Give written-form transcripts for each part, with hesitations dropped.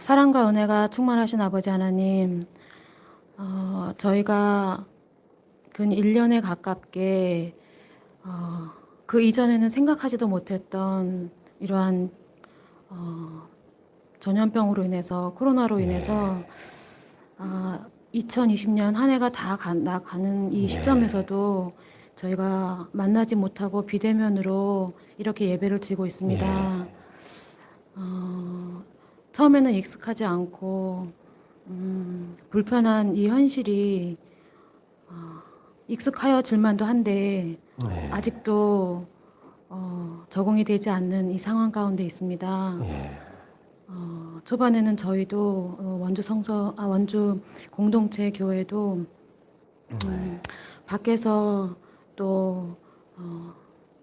사랑과 은혜가 충만하신 아버지 하나님, 저희가 근 1년에 가깝게 그 이전에는 생각하지도 못했던 이러한 전염병으로 인해서 코로나로 인해서 2020년 한 해가 다 나가는 이 시점에서도 저희가 만나지 못하고 비대면으로 이렇게 예배를 드리고 있습니다. 처음에는 익숙하지 않고 불편한 이 현실이 익숙하여질만도 한데 아직도 적응이 되지 않는 이 상황 가운데 있습니다. 초반에는 저희도 원주 공동체 교회도 밖에서 또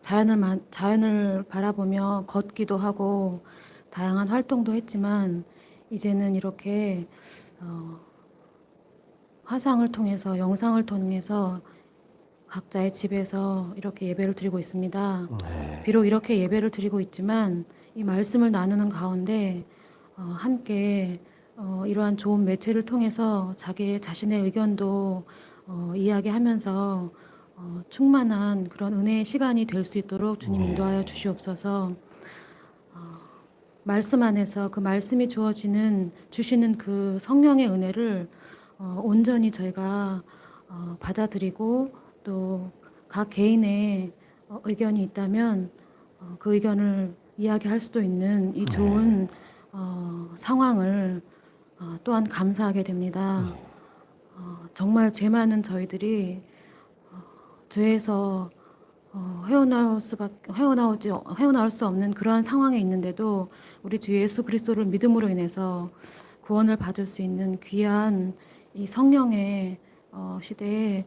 자연을 바라보며 걷기도 하고 다양한 활동도 했지만 이제는 이렇게 화상을 통해서 영상을 통해서 각자의 집에서 이렇게 예배를 드리고 있습니다. 비록 이렇게 예배를 드리고 있지만 이 말씀을 나누는 가운데 함께 이러한 좋은 매체를 통해서 자신의 의견도 이야기하면서 충만한 그런 은혜의 시간이 될 수 있도록 주님 인도하여 주시옵소서. 말씀 안에서 그 말씀이 주시는 그 성령의 은혜를 온전히 저희가 받아들이고 또 각 개인의 의견이 있다면 그 의견을 이야기할 수도 있는 이 좋은 상황을 또한 감사하게 됩니다. 정말 죄 많은 저희들이 죄에서 헤어나올 수 없는 그러한 상황에 있는데도 우리 주 예수 그리스도를 믿음으로 인해서 구원을 받을 수 있는 귀한 이 성령의 시대에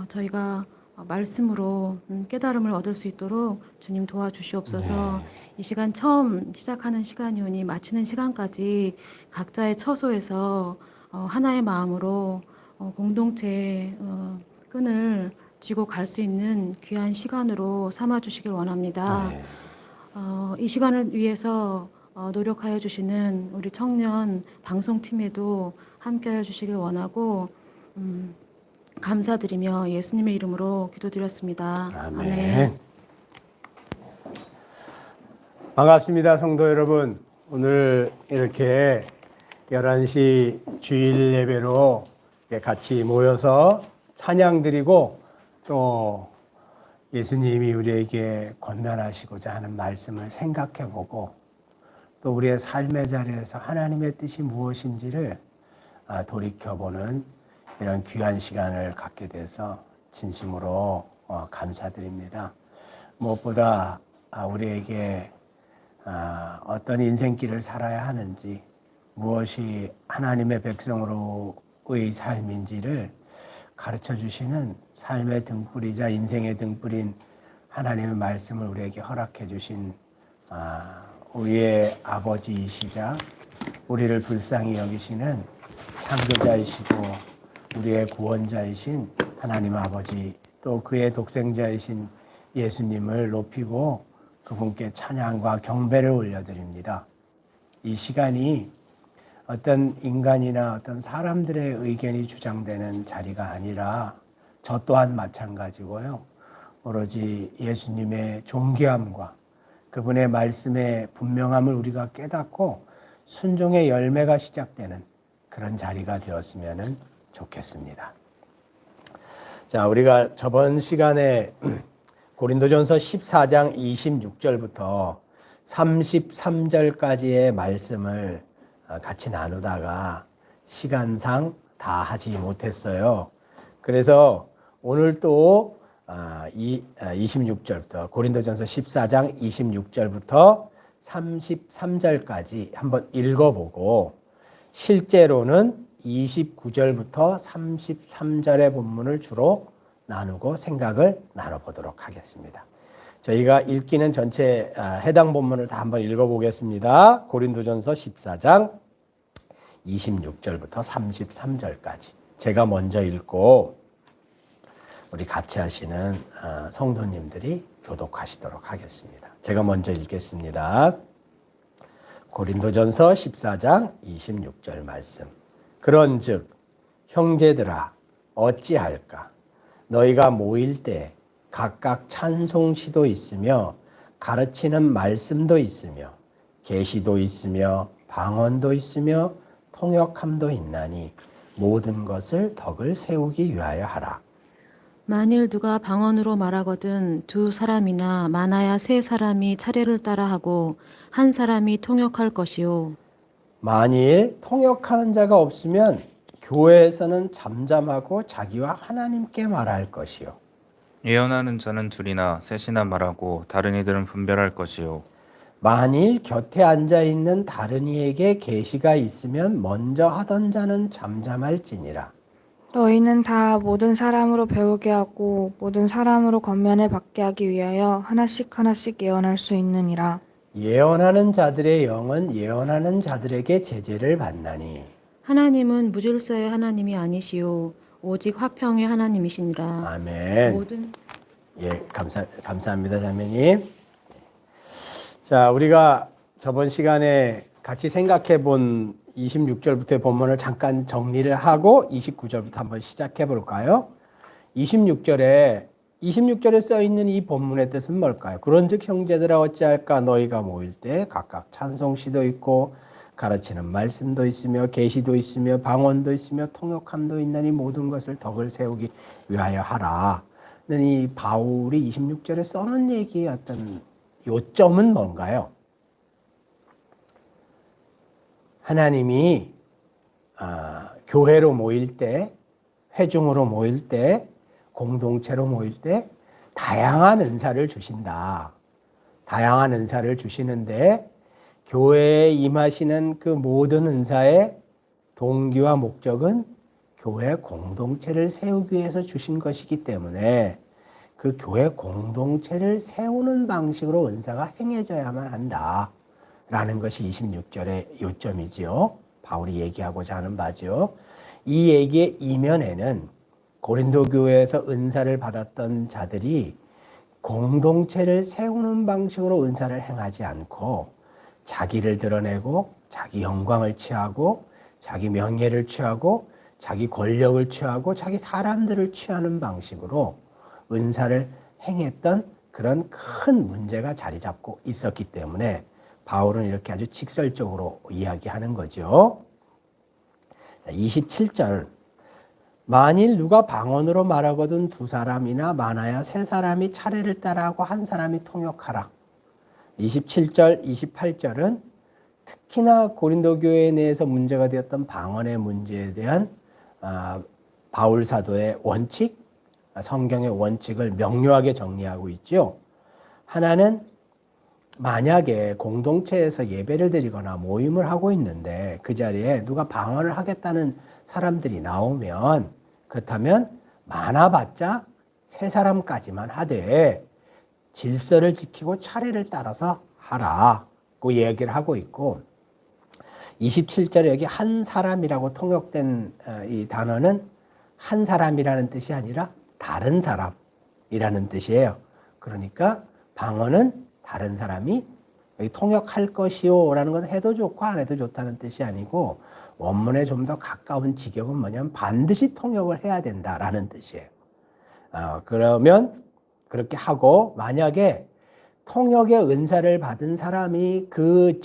저희가 말씀으로 깨달음을 얻을 수 있도록 주님 도와주시옵소서. 이 시간 처음 시작하는 시간이오니 마치는 시간까지 각자의 처소에서 하나의 마음으로 공동체의 끈을 쥐고 갈 수 있는 귀한 시간으로 삼아 주시길 원합니다. 이 시간을 위해서 노력하여 주시는 우리 청년 방송팀에도 함께하여 주시길 원하고 감사드리며 예수님의 이름으로 기도드렸습니다. 아멘. 반갑습니다, 성도 여러분. 오늘 이렇게 11시 주일 예배로 같이 모여서 찬양 드리고 또 예수님이 우리에게 권면하시고자 하는 말씀을 생각해 보고 또 우리의 삶의 자리에서 하나님의 뜻이 무엇인지를 돌이켜보는 이런 귀한 시간을 갖게 돼서 진심으로 감사드립니다. 무엇보다 우리에게 어떤 인생길을 살아야 하는지, 무엇이 하나님의 백성으로의 삶인지를 가르쳐 주시는 삶의 등불이자 인생의 등불인 하나님의 말씀을 우리에게 허락해 주신 우리의 아버지이시자 우리를 불쌍히 여기시는 창조자이시고 우리의 구원자이신 하나님 아버지, 또 그의 독생자이신 예수님을 높이고 그분께 찬양과 경배를 올려드립니다. 이 시간이 어떤 인간이나 어떤 사람들의 의견이 주장되는 자리가 아니라 저 또한 마찬가지고요. 오로지 예수님의 존귀함과 그분의 말씀의 분명함을 우리가 깨닫고 순종의 열매가 시작되는 그런 자리가 되었으면 좋겠습니다. 자, 우리가 저번 시간에 고린도전서 14장 26절부터 33절까지의 말씀을 같이 나누다가 시간상 다 하지 못했어요. 그래서 오늘 또 26절부터 고린도전서 14장 26절부터 33절까지 한번 읽어보고 실제로는 29절부터 33절의 본문을 주로 나누고 생각을 나눠보도록 하겠습니다. 저희가 읽기는 전체 해당 본문을 다 한번 읽어보겠습니다. 고린도전서 14장 26절부터 33절까지 제가 먼저 읽고 우리 같이 하시는 성도님들이 교독하시도록 하겠습니다. 제가 먼저 읽겠습니다. 고린도전서 14장 26절 말씀. 그런즉 형제들아 어찌할까? 너희가 모일 때 각각 찬송시도 있으며 가르치는 말씀도 있으며 계시도 있으며 방언도 있으며 통역함도 있나니 모든 것을 덕을 세우기 위하여 하라. 만일 누가 방언으로 말하거든 두 사람이나 많아야 세 사람이 차례를 따라하고 한 사람이 통역할 것이요. 만일 통역하는 자가 없으면 교회에서는 잠잠하고 자기와 하나님께 말할 것이요. 예언하는 자는 둘이나 셋이나 말하고 다른 이들은 분별할 것이요. 만일 곁에 앉아 있는 다른 이에게 계시가 있으면 먼저 하던 자는 잠잠할지니라. 너희는 다 모든 사람으로 배우게 하고 모든 사람으로 권면을 받게 하기 위하여 하나씩 하나씩 예언할 수 있느니라. 예언하는 자들의 영은 예언하는 자들에게 제재를 받나니. 하나님은 무질서의 하나님이 아니시요 오직 화평의 하나님이시니라. 아멘. 모든 예, 감사합니다, 자매님. 자, 우리가 저번 시간에 같이 생각해 본 26절부터의 본문을 잠깐 정리를 하고 29절부터 한번 시작해 볼까요? 26절에 써 있는 이 본문의 뜻은 뭘까요? 그런즉 형제들아 어찌할까? 너희가 모일 때 각각 찬송시도 있고 가르치는 말씀도 있으며 계시도 있으며 방언도 있으며 통역함도 있나니 모든 것을 덕을 세우기 위하여 하라. 이 바울이 26절에 써놓은 얘기의 어떤 요점은 뭔가요? 하나님이 교회로 모일 때, 회중으로 모일 때, 공동체로 모일 때 다양한 은사를 주신다. 다양한 은사를 주시는데 교회에 임하시는 그 모든 은사의 동기와 목적은 교회 공동체를 세우기 위해서 주신 것이기 때문에 그 교회 공동체를 세우는 방식으로 은사가 행해져야만 한다라는 것이 26절의 요점이지요. 바울이 얘기하고자 하는 바죠. 이 얘기의 이면에는 고린도 교회에서 은사를 받았던 자들이 공동체를 세우는 방식으로 은사를 행하지 않고 자기를 드러내고 자기 영광을 취하고 자기 명예를 취하고 자기 권력을 취하고 자기 사람들을 취하는 방식으로 은사를 행했던 그런 큰 문제가 자리 잡고 있었기 때문에 바울은 이렇게 아주 직설적으로 이야기하는 거죠. 27절. 만일 누가 방언으로 말하거든 두 사람이나 많아야 세 사람이 차례를 따라하고 한 사람이 통역하라. 27절, 28절은 특히나 고린도 교회 내에서 문제가 되었던 방언의 문제에 대한 바울 사도의 원칙, 성경의 원칙을 명료하게 정리하고 있죠. 하나는 만약에 공동체에서 예배를 드리거나 모임을 하고 있는데 그 자리에 누가 방언을 하겠다는 사람들이 나오면 그렇다면 많아봤자 세 사람까지만 하되 질서를 지키고 차례를 따라서 하라고 얘기를 하고 있고 27절에 여기 한 사람이라고 통역된 이 단어는 한 사람이라는 뜻이 아니라 다른 사람이라는 뜻이에요. 그러니까 방언은 다른 사람이 통역할 것이요 라는 건 해도 좋고 안 해도 좋다는 뜻이 아니고 원문에 좀 더 가까운 직역은 뭐냐면 반드시 통역을 해야 된다라는 뜻이에요. 그러면 그렇게 하고 만약에 통역의 은사를 받은 사람이 그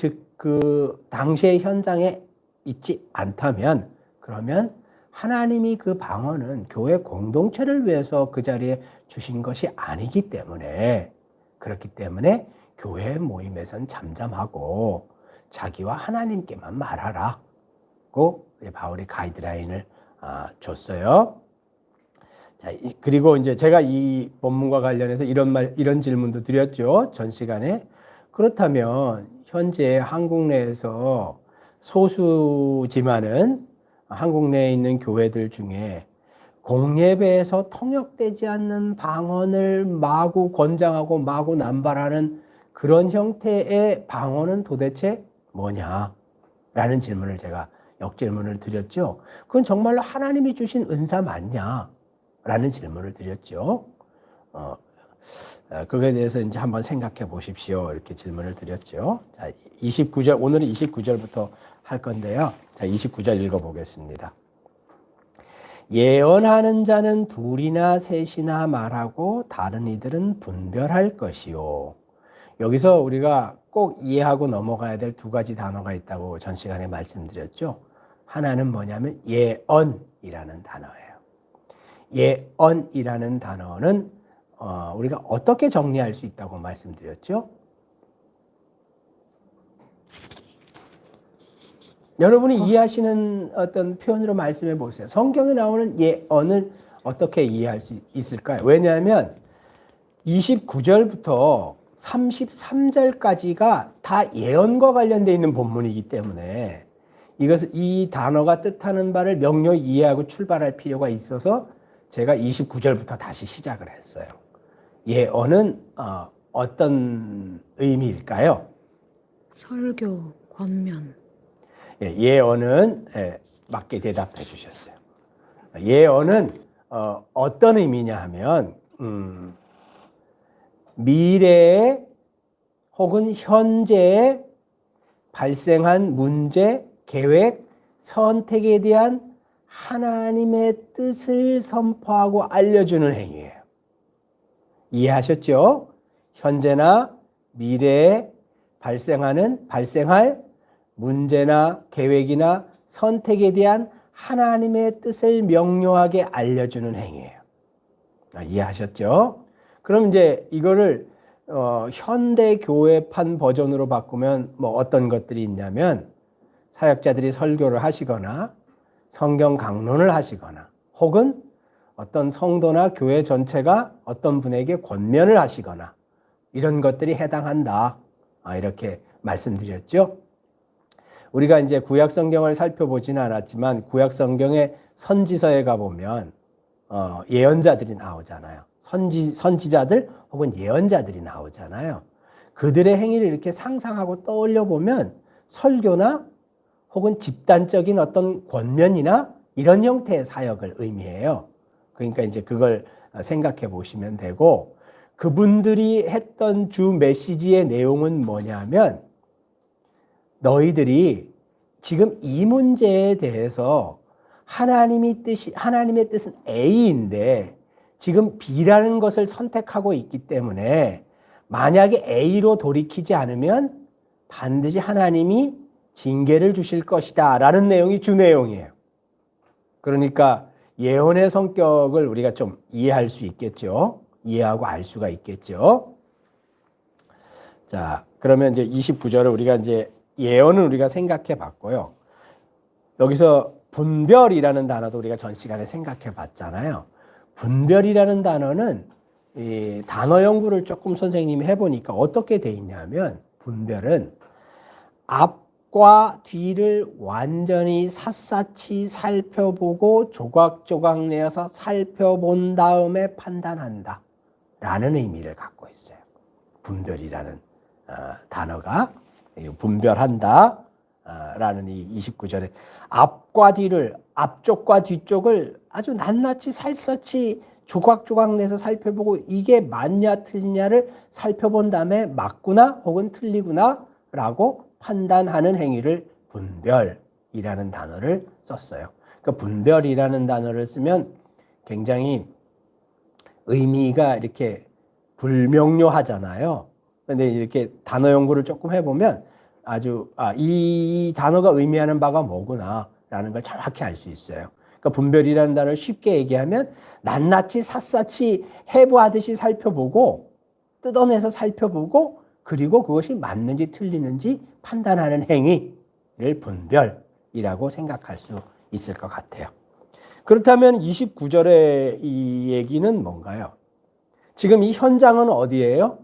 당시의 현장에 있지 않다면 그러면 하나님이 그 방언은 교회 공동체를 위해서 그 자리에 주신 것이 아니기 때문에 그렇기 때문에 교회 모임에선 잠잠하고 자기와 하나님께만 말하라고 바울이 가이드라인을 줬어요. 자, 그리고 이제 제가 이 본문과 관련해서 이런 질문도 드렸죠. 전 시간에. 그렇다면 현재 한국 내에서 소수지만은 한국 내에 있는 교회들 중에 공예배에서 통역되지 않는 방언을 마구 권장하고 마구 남발하는 그런 형태의 방언은 도대체 뭐냐라는 질문을 제가 역질문을 드렸죠. 그건 정말로 하나님이 주신 은사 맞냐? 라는 질문을 드렸죠. 그거에 대해서 이제 한번 생각해 보십시오. 이렇게 질문을 드렸죠. 자, 29절, 오늘은 29절부터 할 건데요. 자, 29절 읽어보겠습니다. 예언하는 자는 둘이나 셋이나 말하고 다른 이들은 분별할 것이요. 여기서 우리가 꼭 이해하고 넘어가야 될 두 가지 단어가 있다고 전 시간에 말씀드렸죠. 하나는 뭐냐면 예언이라는 단어예요. 예언이라는 단어는 우리가 어떻게 정리할 수 있다고 말씀드렸죠? 여러분이 이해하시는 어떤 표현으로 말씀해 보세요. 성경에 나오는 예언을 어떻게 이해할 수 있을까요? 왜냐하면 29절부터 33절까지가 다 예언과 관련되어 있는 본문이기 때문에 이 단어가 뜻하는 바를 명료히 이해하고 출발할 필요가 있어서 제가 29절부터 다시 시작을 했어요. 예언은 어떤 의미일까요? 설교, 권면. 예언은 맞게 대답해 주셨어요. 예언은 어떤 의미냐 하면 미래에 혹은 현재에 발생한 문제, 계획, 선택에 대한 하나님의 뜻을 선포하고 알려주는 행위예요. 이해하셨죠? 현재나 미래에 발생할 문제나 계획이나 선택에 대한 하나님의 뜻을 명료하게 알려주는 행위예요. 이해하셨죠? 그럼 이제 이거를 현대 교회판 버전으로 바꾸면 뭐 어떤 것들이 있냐면 사역자들이 설교를 하시거나 성경 강론을 하시거나 혹은 어떤 성도나 교회 전체가 어떤 분에게 권면을 하시거나 이런 것들이 해당한다. 이렇게 말씀드렸죠. 우리가 이제 구약 성경을 살펴보지는 않았지만 구약 성경의 선지서에 가보면 예언자들이 나오잖아요. 선지자들 혹은 예언자들이 나오잖아요. 그들의 행위를 이렇게 상상하고 떠올려 보면 설교나 혹은 집단적인 어떤 권면이나 이런 형태의 사역을 의미해요. 그러니까 이제 그걸 생각해 보시면 되고, 그분들이 했던 주 메시지의 내용은 뭐냐면 너희들이 지금 이 문제에 대해서 하나님의 뜻은 A인데 지금 B라는 것을 선택하고 있기 때문에 만약에 A로 돌이키지 않으면 반드시 하나님이 징계를 주실 것이다 라는 내용이 주 내용이에요. 그러니까 예언의 성격을 우리가 좀 이해할 수 있겠죠. 이해하고 알 수가 있겠죠. 자, 그러면 이제 29절을 우리가 이제 예언은 우리가 생각해 봤고요. 여기서 분별이라는 단어도 우리가 전 시간에 생각해 봤잖아요. 분별이라는 단어는 이 단어 연구를 조금 선생님이 해보니까 어떻게 돼 있냐면 분별은 앞과 뒤를 완전히 샅샅이 살펴보고 조각조각 내어서 살펴본 다음에 판단한다 라는 의미를 갖고 있어요. 분별이라는 단어가 분별한다 라는 이 29절에 앞과 뒤를, 앞쪽과 뒤쪽을 아주 낱낱이 샅샅이 조각조각 내서 살펴보고 이게 맞냐 틀리냐를 살펴본 다음에 맞구나 혹은 틀리구나 라고 판단하는 행위를 분별이라는 단어를 썼어요. 그러니까 분별이라는 단어를 쓰면 굉장히 의미가 이렇게 불명료하잖아요. 근데 이렇게 단어 연구를 조금 해보면 아주 이 단어가 의미하는 바가 뭐구나 라는 걸 정확히 알 수 있어요. 그러니까 분별이라는 단어를 쉽게 얘기하면 낱낱이 샅샅이 해부하듯이 살펴보고 뜯어내서 살펴보고 그리고 그것이 맞는지 틀리는지 판단하는 행위를 분별이라고 생각할 수 있을 것 같아요. 그렇다면 29절의 이 얘기는 뭔가요? 지금 이 현장은 어디예요?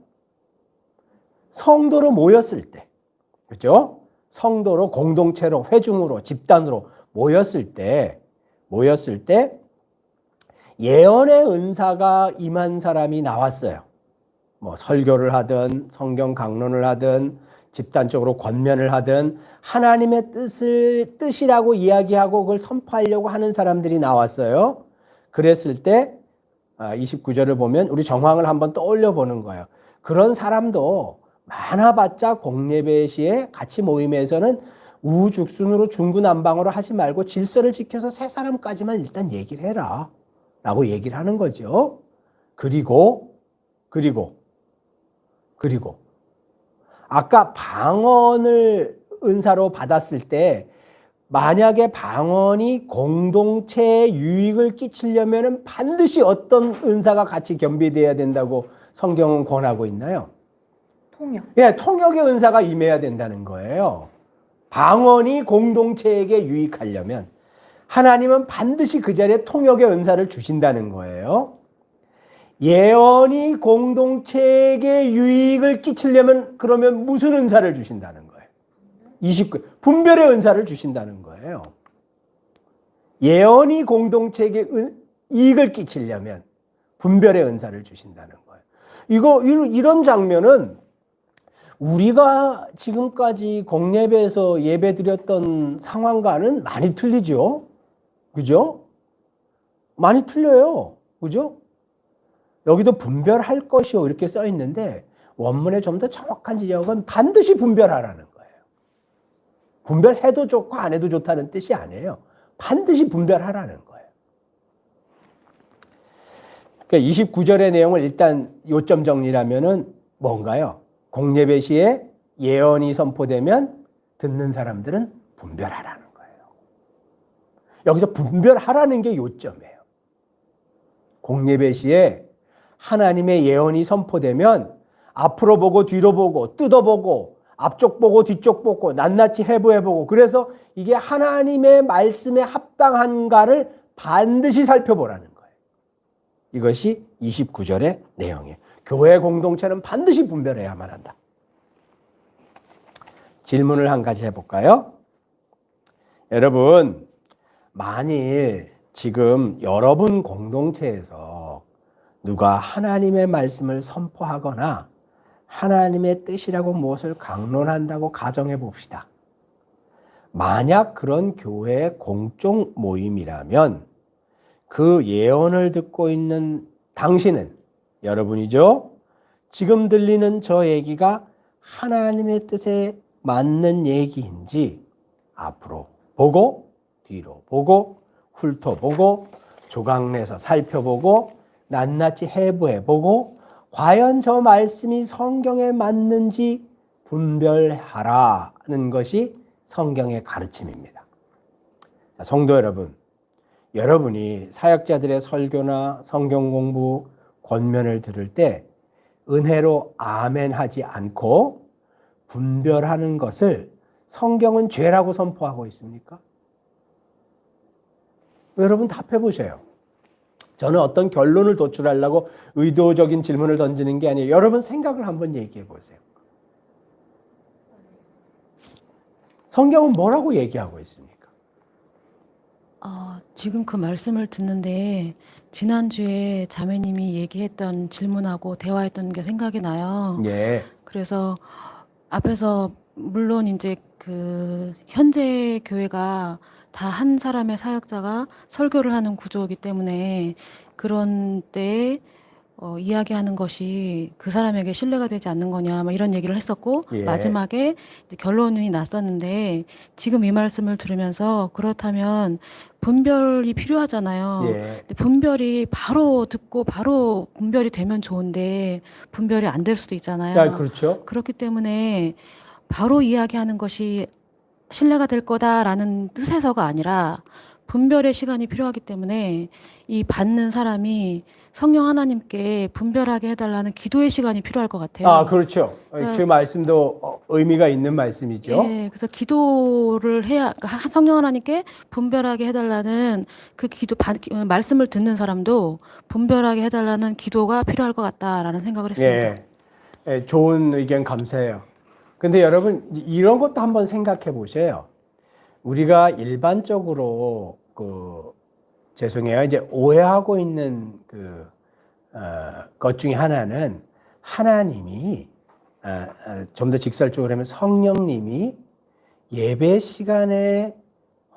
성도로 모였을 때, 그렇죠? 성도로 공동체로 회중으로 집단으로 모였을 때 예언의 은사가 임한 사람이 나왔어요. 뭐 설교를 하든 성경 강론을 하든 집단적으로 권면을 하든 하나님의 뜻이라고 이야기하고 그걸 선포하려고 하는 사람들이 나왔어요. 그랬을 때 29절을 보면 우리 정황을 한번 떠올려 보는 거예요. 그런 사람도 많아봤자 공예배 시에 같이 모임에서는 우죽순으로 중구난방으로 하지 말고 질서를 지켜서 세 사람까지만 일단 얘기를 해라 라고 얘기를 하는 거죠. 그리고 아까 방언을 은사로 받았을 때 만약에 방언이 공동체에 유익을 끼치려면 반드시 어떤 은사가 같이 겸비돼야 된다고 성경은 권하고 있나요? 통역. 예, 통역의 은사가 임해야 된다는 거예요. 방언이 공동체에게 유익하려면 하나님은 반드시 그 자리에 통역의 은사를 주신다는 거예요. 예언이 공동체에게 유익을 끼치려면 그러면 무슨 은사를 주신다는 거예요? 29. 분별의 은사를 주신다는 거예요. 예언이 공동체에게 이익을 끼치려면 분별의 은사를 주신다는 거예요. 이런 장면은 우리가 지금까지 공예배에서 예배드렸던 상황과는 많이 틀리죠. 그죠? 많이 틀려요. 그죠? 여기도 분별할 것이요 이렇게 써 있는데 원문에 좀 더 정확한 지적은 반드시 분별하라는 거예요. 분별해도 좋고 안 해도 좋다는 뜻이 아니에요. 반드시 분별하라는 거예요. 그러니까 29절의 내용을 일단 요점 정리하면은 뭔가요? 공예배 시에 예언이 선포되면 듣는 사람들은 분별하라는 거예요. 여기서 분별하라는 게 요점이에요. 공예배 시에 하나님의 예언이 선포되면 앞으로 보고 뒤로 보고 뜯어보고 앞쪽 보고 뒤쪽 보고 낱낱이 해부해보고 그래서 이게 하나님의 말씀에 합당한가를 반드시 살펴보라는 거예요. 이것이 29절의 내용이에요. 교회 공동체는 반드시 분별해야만 한다. 질문을 한 가지 해볼까요? 여러분, 만일 지금 여러분 공동체에서 누가 하나님의 말씀을 선포하거나 하나님의 뜻이라고 무엇을 강론한다고 가정해 봅시다. 만약 그런 교회의 공적 모임이라면 그 예언을 듣고 있는 당신은 여러분이죠. 지금 들리는 저 얘기가 하나님의 뜻에 맞는 얘기인지 앞으로 보고 뒤로 보고 훑어보고 조각내서 살펴보고 낱낱이 해부해보고 과연 저 말씀이 성경에 맞는지 분별하라는 것이 성경의 가르침입니다. 자, 성도 여러분, 여러분이 사역자들의 설교나 성경 공부, 권면을 들을 때 은혜로 아멘하지 않고 분별하는 것을 성경은 죄라고 선포하고 있습니까? 여러분 답해 보세요. 저는 어떤 결론을 도출하려고 의도적인 질문을 던지는 게 아니에요. 여러분 생각을 한번 얘기해 보세요. 성경은 뭐라고 얘기하고 있습니까? 지금 그 말씀을 듣는데 지난주에 자매님이 얘기했던 질문하고 대화했던 게 생각이 나요. 예. 그래서 앞에서 물론 이제 그 현재 교회가 다 한 사람의 사역자가 설교를 하는 구조이기 때문에 그런 때에 이야기하는 것이 그 사람에게 신뢰가 되지 않는 거냐, 뭐 이런 얘기를 했었고, 예. 마지막에 이제 결론이 났었는데, 지금 이 말씀을 들으면서 그렇다면 분별이 필요하잖아요. 예. 근데 분별이 바로 듣고 바로 분별이 되면 좋은데, 분별이 안 될 수도 있잖아요. 야, 그렇죠. 그렇기 때문에 바로 이야기하는 것이 신뢰가 될 거다라는 뜻에서가 아니라 분별의 시간이 필요하기 때문에 이 받는 사람이 성령 하나님께 분별하게 해달라는 기도의 시간이 필요할 것 같아요. 아, 그렇죠. 그 말씀도 의미가 있는 말씀이죠. 예, 그래서 기도를 해야, 그러니까 성령 하나님께 분별하게 해달라는 그 말씀을 듣는 사람도 분별하게 해달라는 기도가 필요할 것 같다라는 생각을 했습니다. 예. 예, 좋은 의견 감사해요. 근데 여러분 이런 것도 한번 생각해 보세요. 우리가 일반적으로 죄송해요. 이제 오해하고 있는 것 중에 하나는 하나님이 좀 더 직설적으로 하면 성령님이 예배 시간에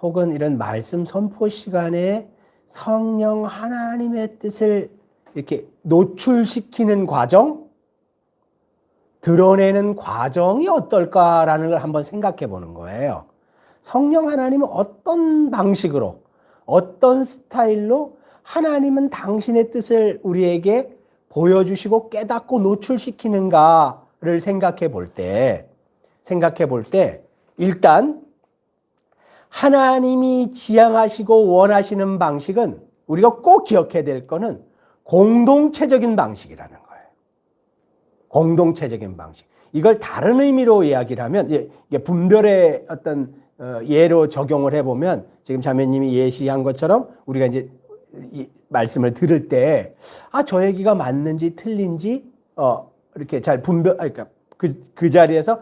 혹은 이런 말씀 선포 시간에 성령 하나님의 뜻을 이렇게 노출시키는 과정, 드러내는 과정이 어떨까라는 걸 한번 생각해 보는 거예요. 성령 하나님은 어떤 방식으로, 어떤 스타일로 하나님은 당신의 뜻을 우리에게 보여주시고 깨닫고 노출시키는가를 생각해 볼 때, 일단 하나님이 지향하시고 원하시는 방식은 우리가 꼭 기억해야 될 거는 공동체적인 방식이라는 거예요. 공동체적인 방식. 이걸 다른 의미로 이야기를 하면, 이게 분별의 어떤 예로 적용을 해보면, 지금 자매님이 예시한 것처럼 우리가 이제 이 말씀을 들을 때, 저 얘기가 맞는지 틀린지, 이렇게 잘 그러니까 그 자리에서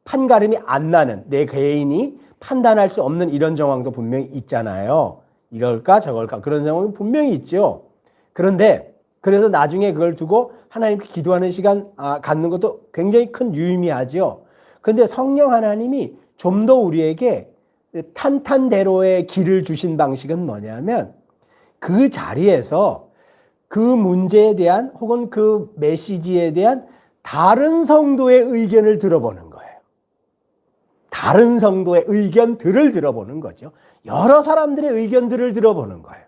판가름이 안 나는, 내 개인이 판단할 수 없는 이런 정황도 분명히 있잖아요. 이럴까 저럴까 그런 상황이 분명히 있죠. 그런데 그래서 나중에 그걸 두고 하나님께 기도하는 시간 갖는 것도 굉장히 큰 유의미하죠. 그런데 성령 하나님이 좀 더 우리에게 탄탄대로의 길을 주신 방식은 뭐냐면, 그 자리에서 그 문제에 대한 혹은 그 메시지에 대한 다른 성도의 의견을 들어보는 거예요. 다른 성도의 의견들을 들어보는 거죠. 여러 사람들의 의견들을 들어보는 거예요.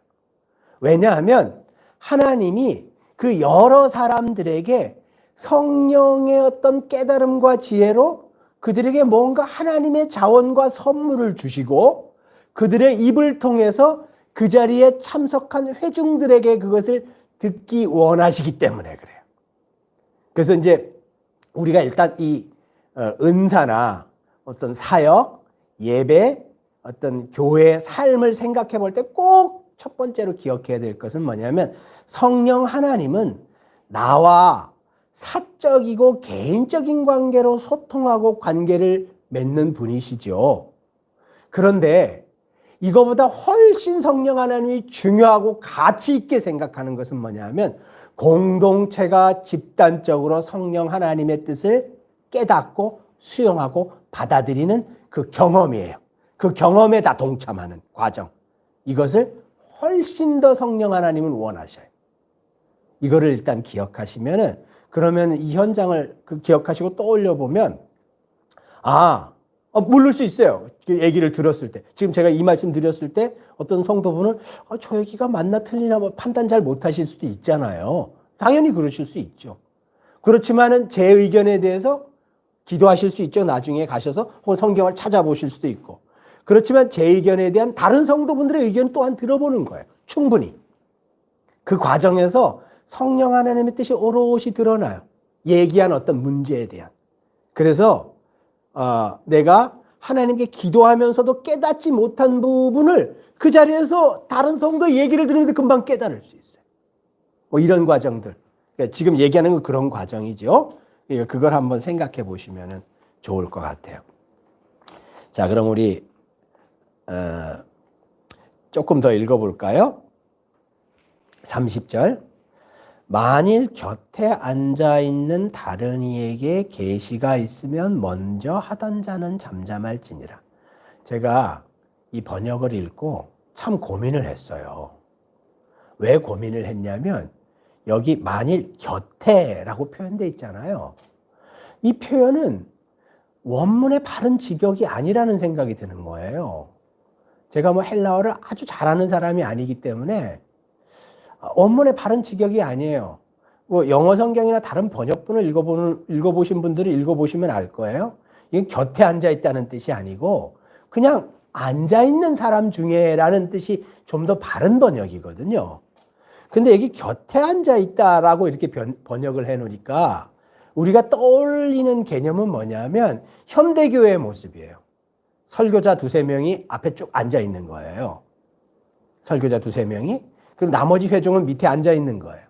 왜냐하면 하나님이 그 여러 사람들에게 성령의 어떤 깨달음과 지혜로 그들에게 뭔가 하나님의 자원과 선물을 주시고, 그들의 입을 통해서 그 자리에 참석한 회중들에게 그것을 듣기 원하시기 때문에 그래요. 그래서 이제 우리가 일단 이 은사나 어떤 사역, 예배, 어떤 교회의 삶을 생각해 볼 때 꼭 첫 번째로 기억해야 될 것은 뭐냐면, 성령 하나님은 나와 사적이고 개인적인 관계로 소통하고 관계를 맺는 분이시죠. 그런데 이거보다 훨씬 성령 하나님이 중요하고 가치 있게 생각하는 것은 뭐냐면, 공동체가 집단적으로 성령 하나님의 뜻을 깨닫고 수용하고 받아들이는 그 경험이에요. 그 경험에 다 동참하는 과정. 이것을 훨씬 더 성령 하나님은 원하셔요. 이거를 일단 기억하시면은, 그러면 이 현장을 기억하시고 떠올려 보면, 모를 수 있어요. 그 얘기를 들었을 때. 지금 제가 이 말씀 드렸을 때 어떤 성도분은 저 얘기가 맞나 틀리나 판단 잘 못하실 수도 있잖아요. 당연히 그러실 수 있죠. 그렇지만은 제 의견에 대해서 기도하실 수 있죠. 나중에 가셔서 혹은 성경을 찾아보실 수도 있고. 그렇지만 제 의견에 대한 다른 성도분들의 의견 또한 들어보는 거예요. 충분히. 그 과정에서 성령 하나님의 뜻이 오롯이 드러나요. 얘기한 어떤 문제에 대한. 그래서 내가 하나님께 기도하면서도 깨닫지 못한 부분을 그 자리에서 다른 성도의 얘기를 들으면서 금방 깨달을 수 있어요. 뭐 이런 과정들. 그러니까 지금 얘기하는 건 그런 과정이죠. 그걸 한번 생각해 보시면 좋을 것 같아요. 자, 그럼 우리 조금 더 읽어볼까요? 30절. 만일 곁에 앉아있는 다른 이에게 계시가 있으면 먼저 하던 자는 잠잠할지니라. 제가 이 번역을 읽고 참 고민을 했어요. 왜 고민을 했냐면, 여기 만일 곁에라고 표현되어 있잖아요. 이 표현은 원문의 바른 직역이 아니라는 생각이 드는 거예요. 제가 뭐 헬라어를 아주 잘하는 사람이 아니기 때문에 원문의 바른 직역이 아니에요. 뭐 영어 성경이나 다른 번역본을 읽어보신 분들은 읽어보시면 알 거예요. 이게 곁에 앉아있다는 뜻이 아니고 그냥 앉아있는 사람 중에라는 뜻이 좀 더 바른 번역이거든요. 근데 여기 곁에 앉아있다라고 이렇게 번역을 해놓으니까 우리가 떠올리는 개념은 뭐냐면 현대교회의 모습이에요. 설교자 두세 명이 앞에 쭉 앉아있는 거예요. 설교자 두세 명이. 그리고 나머지 회중은 밑에 앉아있는 거예요.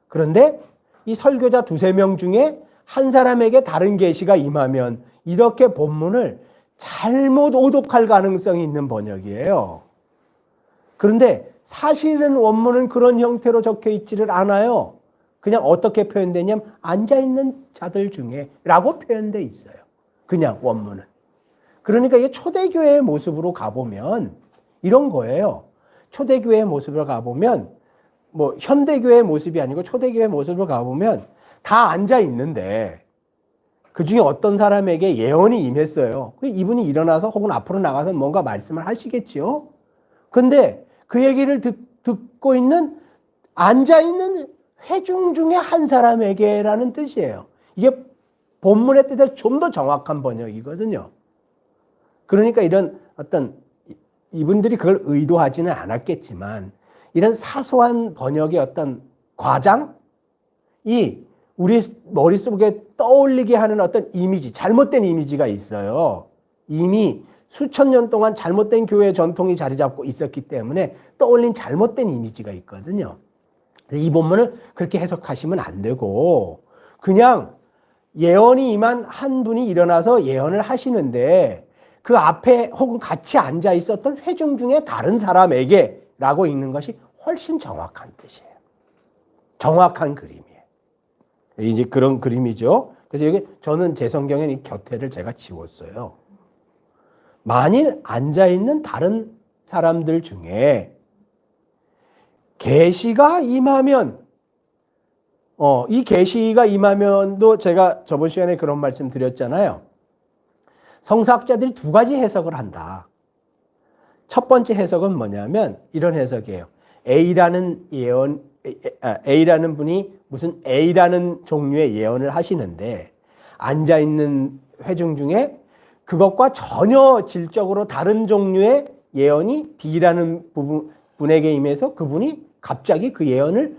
그런데 이 설교자 두세 명 중에 한 사람에게 다른 계시가 임하면 이렇게 본문을 잘못 오독할 가능성이 있는 번역이에요. 그런데 사실은 원문은 그런 형태로 적혀 있지를 않아요. 그냥 어떻게 표현되냐면 앉아있는 자들 중에 라고 표현되어 있어요. 그냥 원문은. 그러니까 이게 초대교회의 모습으로 가보면 이런 거예요. 초대교회의 모습으로 가보면 뭐 현대교회 모습이 아니고 초대교회 모습을 가보면 다 앉아 있는데 그 중에 어떤 사람에게 예언이 임했어요. 이분이 일어나서 혹은 앞으로 나가서 뭔가 말씀을 하시겠지요. 근데 그 얘기를 듣고 있는 앉아 있는 회중 중에 한 사람에게라는 뜻이에요. 이게 본문의 뜻에 좀 더 정확한 번역이거든요. 그러니까 이런 어떤 이분들이 그걸 의도하지는 않았겠지만 이런 사소한 번역의 어떤 과장이 우리 머릿속에 떠올리게 하는 어떤 이미지, 잘못된 이미지가 있어요. 이미 수천 년 동안 잘못된 교회 전통이 자리 잡고 있었기 때문에 떠올린 잘못된 이미지가 있거든요. 이 본문을 그렇게 해석하시면 안 되고 그냥 예언이 임한 한 분이 일어나서 예언을 하시는데 그 앞에 혹은 같이 앉아 있었던 회중 중에 다른 사람에게 라고 읽는 것이 훨씬 정확한 뜻이에요. 정확한 그림이에요. 이제 그런 그림이죠. 그래서 여기 저는 제 성경에 이 곁에를 제가 지웠어요. 만일 앉아 있는 다른 사람들 중에 계시가 임하면 이 계시가 임하면도 제가 저번 시간에 그런 말씀 드렸잖아요. 성사학자들이 두 가지 해석을 한다. 첫 번째 해석은 뭐냐면 이런 해석이에요. A라는 분이 무슨 A라는 종류의 예언을 하시는데 앉아있는 회중 중에 그것과 전혀 질적으로 다른 종류의 예언이 B라는 분에게 임해서 그분이 갑자기 그 예언을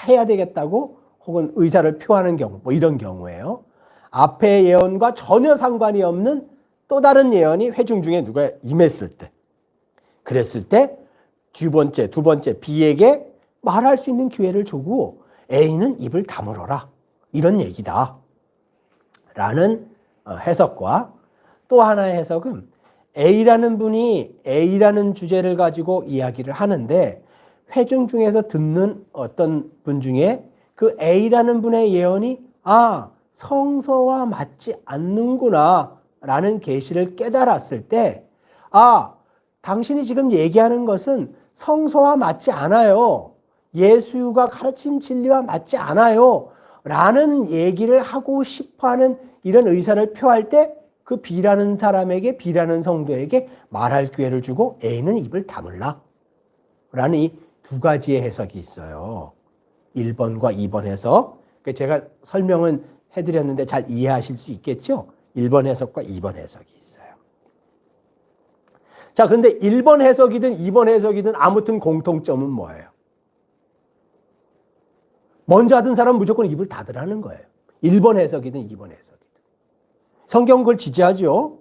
해야 되겠다고 혹은 의사를 표하는 경우, 뭐 이런 경우예요. 앞의 예언과 전혀 상관이 없는 또 다른 예언이 회중 중에 누가 임했을 때, 그랬을 때 두 번째 B에게 말할 수 있는 기회를 주고 A는 입을 다물어라. 이런 얘기다. 라는 해석과 또 하나의 해석은 A라는 분이 A라는 주제를 가지고 이야기를 하는데 회중 중에서 듣는 어떤 분 중에 그 A라는 분의 예언이 성서와 맞지 않는구나 라는 계시를 깨달았을 때 당신이 지금 얘기하는 것은 성서와 맞지 않아요. 예수가 가르친 진리와 맞지 않아요. 라는 얘기를 하고 싶어하는 이런 의사를 표할 때 그 B라는 사람에게 B라는 성도에게 말할 기회를 주고 A는 입을 다물라. 라는 이 두 가지의 해석이 있어요. 1번과 2번 해석. 제가 설명은 해드렸는데 잘 이해하실 수 있겠죠? 1번 해석과 2번 해석이 있어요. 자, 근데 1번 해석이든 2번 해석이든 아무튼 공통점은 뭐예요? 먼저 하던 사람은 무조건 입을 닫으라는 거예요. 1번 해석이든 2번 해석이든. 성경은 그걸 지지하죠.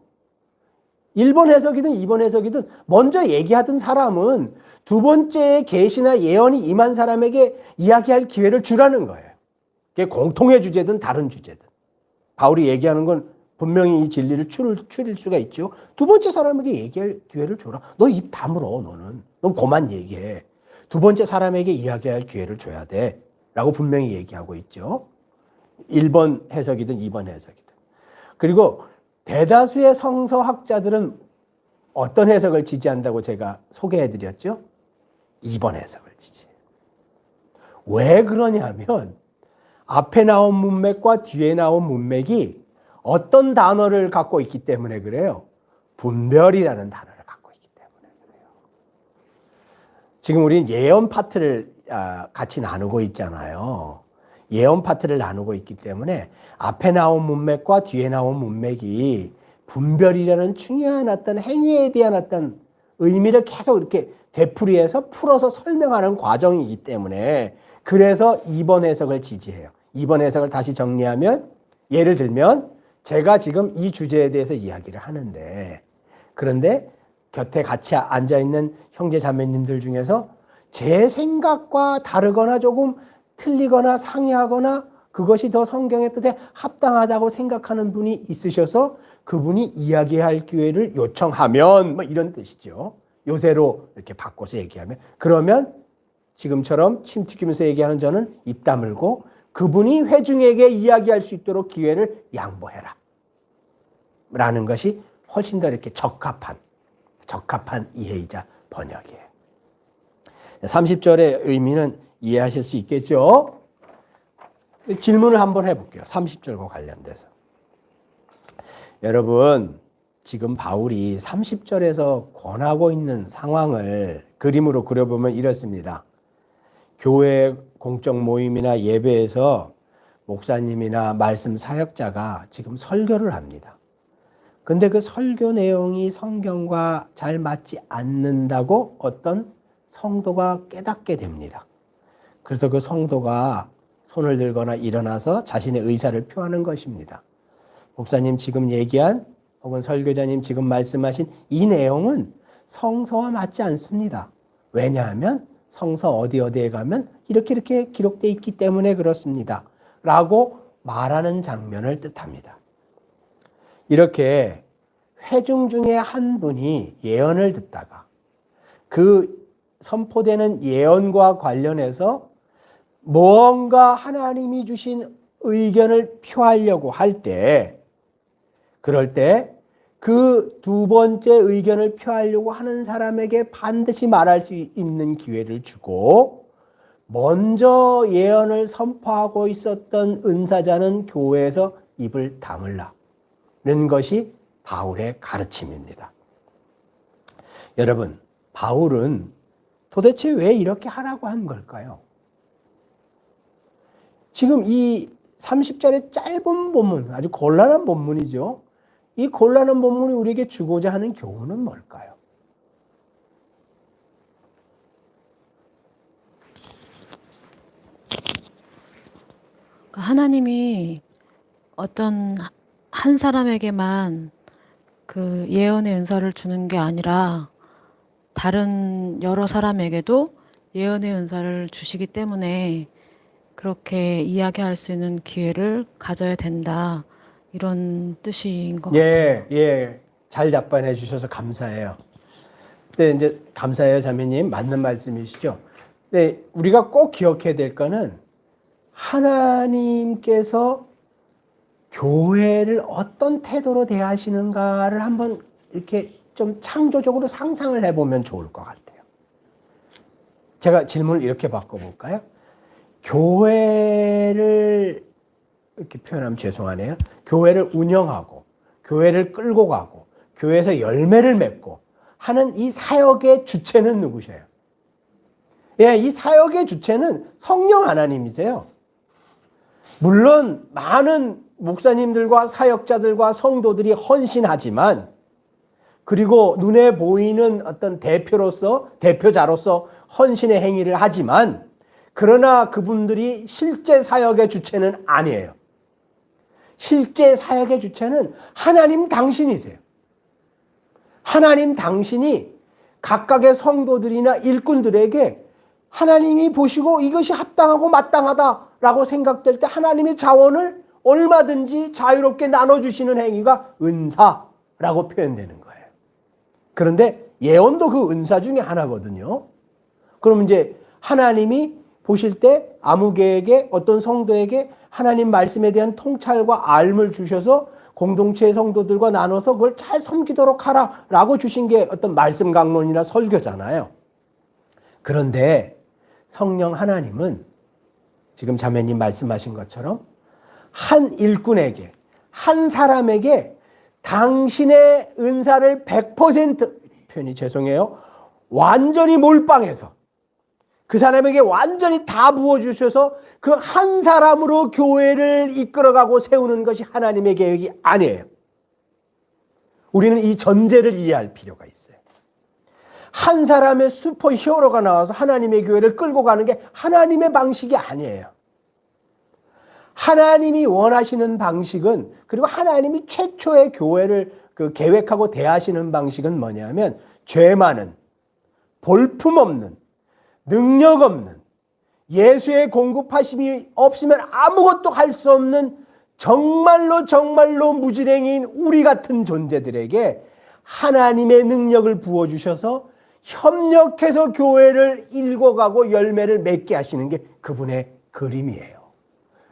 1번 해석이든 2번 해석이든 먼저 얘기하던 사람은 두 번째 계시나 예언이 임한 사람에게 이야기할 기회를 주라는 거예요. 그게 공통의 주제든 다른 주제든. 바울이 얘기하는 건 분명히 이 진리를 추릴 수가 있죠. 두 번째 사람에게 얘기할 기회를 줘라. 너 입 다물어, 너는. 넌 그만 얘기해. 두 번째 사람에게 이야기할 기회를 줘야 돼. 라고 분명히 얘기하고 있죠. 1번 해석이든 2번 해석이든. 그리고 대다수의 성서학자들은 어떤 해석을 지지한다고 제가 소개해드렸죠? 2번 해석을 지지해요. 왜 그러냐면 앞에 나온 문맥과 뒤에 나온 문맥이 어떤 단어를 갖고 있기 때문에 그래요. 분별이라는 단어를 갖고 있기 때문에 그래요. 지금 우리는 예언 파트를 같이 나누고 있잖아요. 예언 파트를 나누고 있기 때문에 앞에 나온 문맥과 뒤에 나온 문맥이 분별이라는 중요한 어떤 행위에 대한 어떤 의미를 계속 이렇게 되풀이해서 풀어서 설명하는 과정이기 때문에 그래서 2번 해석을 지지해요. 2번 해석을 다시 정리하면 예를 들면 제가 지금 이 주제에 대해서 이야기를 하는데 그런데 곁에 같이 앉아있는 형제 자매님들 중에서 제 생각과 다르거나 조금 틀리거나 상이하거나 그것이 더 성경의 뜻에 합당하다고 생각하는 분이 있으셔서 그분이 이야기할 기회를 요청하면 뭐 이런 뜻이죠. 요새로 이렇게 바꿔서 얘기하면 그러면 지금처럼 침 튀기면서 얘기하는 저는 입 다물고 그분이 회중에게 이야기할 수 있도록 기회를 양보해라. 라는 것이 훨씬 더 이렇게 적합한 이해이자 번역이에요. 30절의 의미는 이해하실 수 있겠죠? 질문을 한번 해볼게요. 30절과 관련돼서. 여러분, 지금 바울이 30절에서 권하고 있는 상황을 그림으로 그려보면 이렇습니다. 교회 공적 모임이나 예배에서 목사님이나 말씀 사역자가 지금 설교를 합니다. 근데 그 설교 내용이 성경과 잘 맞지 않는다고 어떤 성도가 깨닫게 됩니다. 그래서 그 성도가 손을 들거나 일어나서 자신의 의사를 표하는 것입니다. 목사님 지금 얘기한 혹은 설교자님 지금 말씀하신 이 내용은 성서와 맞지 않습니다. 왜냐하면 성서 어디에 가면 이렇게 기록되어 있기 때문에 그렇습니다. 라고 말하는 장면을 뜻합니다. 이렇게 회중 중에 한 분이 예언을 듣다가 그 선포되는 예언과 관련해서 뭔가 하나님이 주신 의견을 표하려고 할 때, 그럴 때 그 두 번째 의견을 표하려고 하는 사람에게 반드시 말할 수 있는 기회를 주고, 먼저 예언을 선포하고 있었던 은사자는 교회에서 입을 다물라는 것이 바울의 가르침입니다. 여러분, 바울은 도대체 왜 이렇게 하라고 한 걸까요? 지금 이 30절의 짧은 본문, 아주 곤란한 본문이죠. 이 곤란한 본문이 우리에게 주고자 하는 교훈은 뭘까요? 하나님이 어떤 한 사람에게만 그 예언의 은사를 주는 게 아니라 다른 여러 사람에게도 예언의 은사를 주시기 때문에 그렇게 이야기할 수 있는 기회를 가져야 된다. 이런 뜻인 것 같아요. 예. 잘 답변해 주셔서 감사해요. 네, 이제 감사해요, 자매님. 맞는 말씀이시죠. 네, 우리가 꼭 기억해야 될 거는 하나님께서 교회를 어떤 태도로 대하시는가를 한번 이렇게 좀 창조적으로 상상을 해보면 좋을 것 같아요. 제가 질문을 이렇게 바꿔볼까요? 교회를 이렇게 표현하면 죄송하네요. 교회를 운영하고 교회를 끌고 가고 교회에서 열매를 맺고 하는 이 사역의 주체는 누구세요? 예, 이 사역의 주체는 성령 하나님이세요. 물론 많은 목사님들과 사역자들과 성도들이 헌신하지만, 그리고 눈에 보이는 어떤 대표자로서 헌신의 행위를 하지만, 그러나 그분들이 실제 사역의 주체는 아니에요. 실제 사역의 주체는 하나님 당신이세요. 하나님 당신이 각각의 성도들이나 일꾼들에게 하나님이 보시고 이것이 합당하고 마땅하다라고 생각될 때 하나님의 자원을 얼마든지 자유롭게 나눠주시는 행위가 은사라고 표현되는 거예요. 그런데 예언도 그 은사 중에 하나거든요. 그럼 이제 하나님이 보실 때 아무개에게, 어떤 성도에게 하나님 말씀에 대한 통찰과 알을 주셔서 공동체의 성도들과 나눠서 그걸 잘 섬기도록 하라라고 주신 게 어떤 말씀 강론이나 설교잖아요. 그런데 성령 하나님은 지금 자매님 말씀하신 것처럼 한 일꾼에게, 한 사람에게 당신의 은사를 100% 표현이 죄송해요. 완전히 몰빵해서 그 사람에게 완전히 다 부어주셔서 그 한 사람으로 교회를 이끌어가고 세우는 것이 하나님의 계획이 아니에요. 우리는 이 전제를 이해할 필요가 있어요. 한 사람의 슈퍼 히어로가 나와서 하나님의 교회를 끌고 가는 게 하나님의 방식이 아니에요. 하나님이 원하시는 방식은, 그리고 하나님이 최초의 교회를 계획하고 대하시는 방식은 뭐냐면, 죄 많은, 볼품없는, 능력 없는, 예수의 공급하심이 없으면 아무것도 할 수 없는 정말로 무지랭이인 우리 같은 존재들에게 하나님의 능력을 부어주셔서 협력해서 교회를 일궈가고 열매를 맺게 하시는 게 그분의 그림이에요.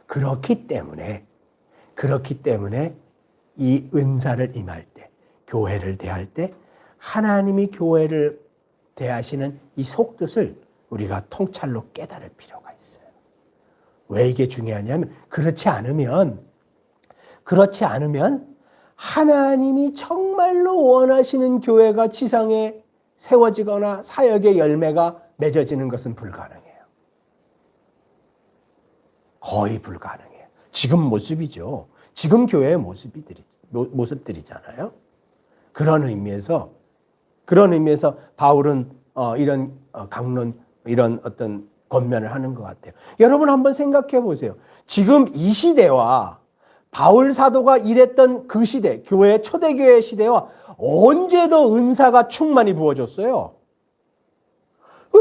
그렇기 때문에 이 은사를 임할 때, 교회를 대할 때 하나님이 교회를 대하시는 이 속뜻을 우리가 통찰로 깨달을 필요가 있어요. 왜 이게 중요하냐면 그렇지 않으면 하나님이 정말로 원하시는 교회가 지상에 세워지거나 사역의 열매가 맺어지는 것은 불가능해요. 거의 불가능해요. 지금 모습이죠. 지금 교회의 모습들이잖아요. 그런 의미에서 바울은 이런 강론, 이런 어떤 권면을 하는 것 같아요. 여러분 한번 생각해 보세요. 지금 이 시대와 바울 사도가 일했던 그 시대, 교회 초대교회 시대와 언제 더 은사가 충만히 부어졌어요?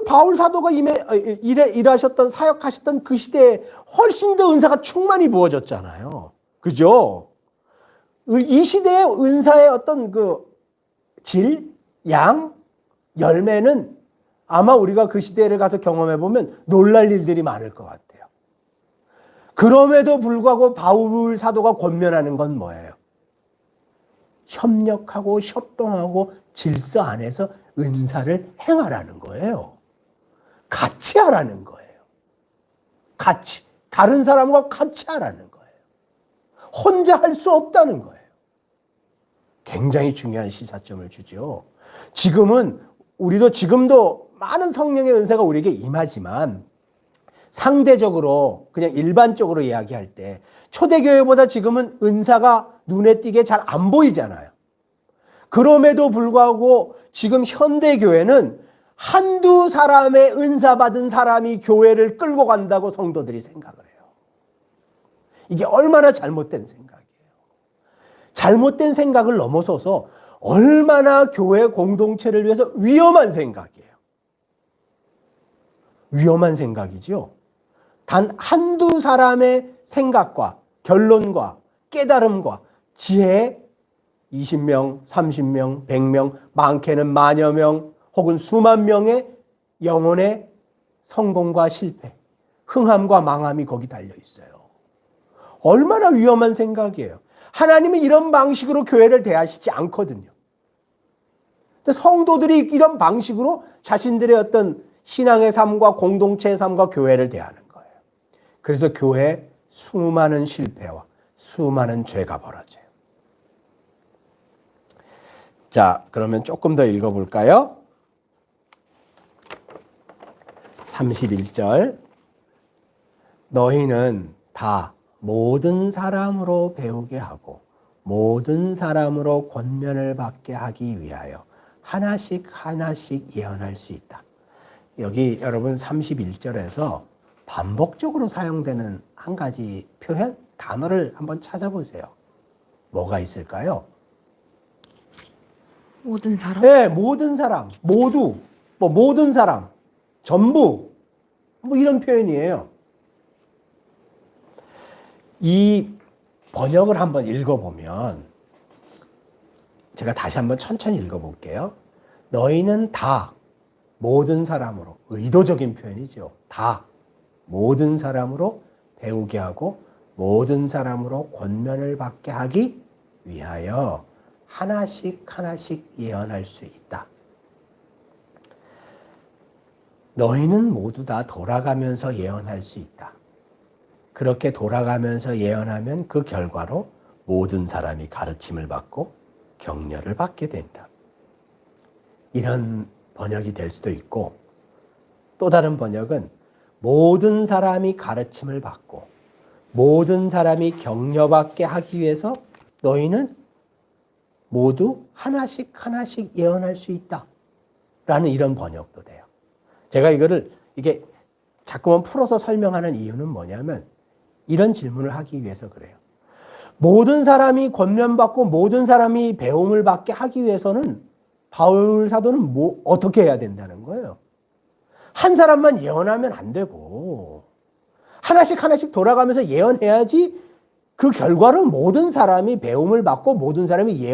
바울 사도가 일하셨던, 사역하셨던 그 시대에 훨씬 더 은사가 충만히 부어졌잖아요. 그죠? 이 시대의 은사의 어떤 그 질, 양, 열매는 아마 우리가 그 시대를 가서 경험해 보면 놀랄 일들이 많을 것 같아요. 그럼에도 불구하고 바울 사도가 권면하는 건 뭐예요? 협력하고 협동하고 질서 안에서 은사를 행하라는 거예요. 같이 하라는 거예요. 같이. 다른 사람과 같이 하라는 거예요. 혼자 할 수 없다는 거예요. 굉장히 중요한 시사점을 주죠. 우리도 지금도 많은 성령의 은사가 우리에게 임하지만 상대적으로 그냥 일반적으로 이야기할 때 초대교회보다 지금은 은사가 눈에 띄게 잘 안 보이잖아요. 그럼에도 불구하고 지금 현대교회는 한두 사람의 은사 받은 사람이 교회를 끌고 간다고 성도들이 생각을 해요. 이게 얼마나 잘못된 생각이에요. 잘못된 생각을 넘어서서 얼마나 교회 공동체를 위해서 위험한 생각이에요. 위험한 생각이죠. 단 한두 사람의 생각과 결론과 깨달음과 지혜에 20명, 30명, 100명, 많게는 만여 명 혹은 수만 명의 영혼의 성공과 실패, 흥함과 망함이 거기 달려 있어요. 얼마나 위험한 생각이에요. 하나님은 이런 방식으로 교회를 대하시지 않거든요. 근데 성도들이 이런 방식으로 자신들의 어떤 신앙의 삶과 공동체의 삶과 교회를 대하는 거예요. 그래서 교회에 수많은 실패와 수많은 죄가 벌어져요. 자, 그러면 조금 더 읽어볼까요? 31절. 너희는 다 모든 사람으로 배우게 하고 모든 사람으로 권면을 받게 하기 위하여 하나씩 하나씩 예언할 수 있다. 여기 여러분 31절에서 반복적으로 사용되는 한 가지 표현, 단어를 한번 찾아보세요. 뭐가 있을까요? 모든 사람? 네, 모든 사람, 모두, 모든 사람, 전부, 이런 표현이에요. 이 번역을 한번 읽어보면, 제가 다시 한번 천천히 읽어볼게요. 너희는 다 모든 사람으로, 의도적인 표현이죠. 다 모든 사람으로 배우게 하고 모든 사람으로 권면을 받게 하기 위하여 하나씩 하나씩 예언할 수 있다. 너희는 모두 다 돌아가면서 예언할 수 있다. 그렇게 돌아가면서 예언하면 그 결과로 모든 사람이 가르침을 받고 격려를 받게 된다. 이런 번역이 될 수도 있고, 또 다른 번역은 모든 사람이 가르침을 받고 모든 사람이 격려받게 하기 위해서 너희는 모두 하나씩 하나씩 예언할 수 있다. 라는 이런 번역도 돼요. 제가 이게 자꾸만 풀어서 설명하는 이유는 뭐냐면 이런 질문을 하기 위해서 그래요. 모든 사람이 권면받고 모든 사람이 배움을 받게 하기 위해서는 바울 사도는 어떻게 해야 된다는 거예요? 한 사람만 예언하면 안 되고 하나씩 하나씩 돌아가면서 예언해야지 그 결과로 모든 사람이 배움을 받고 모든 사람이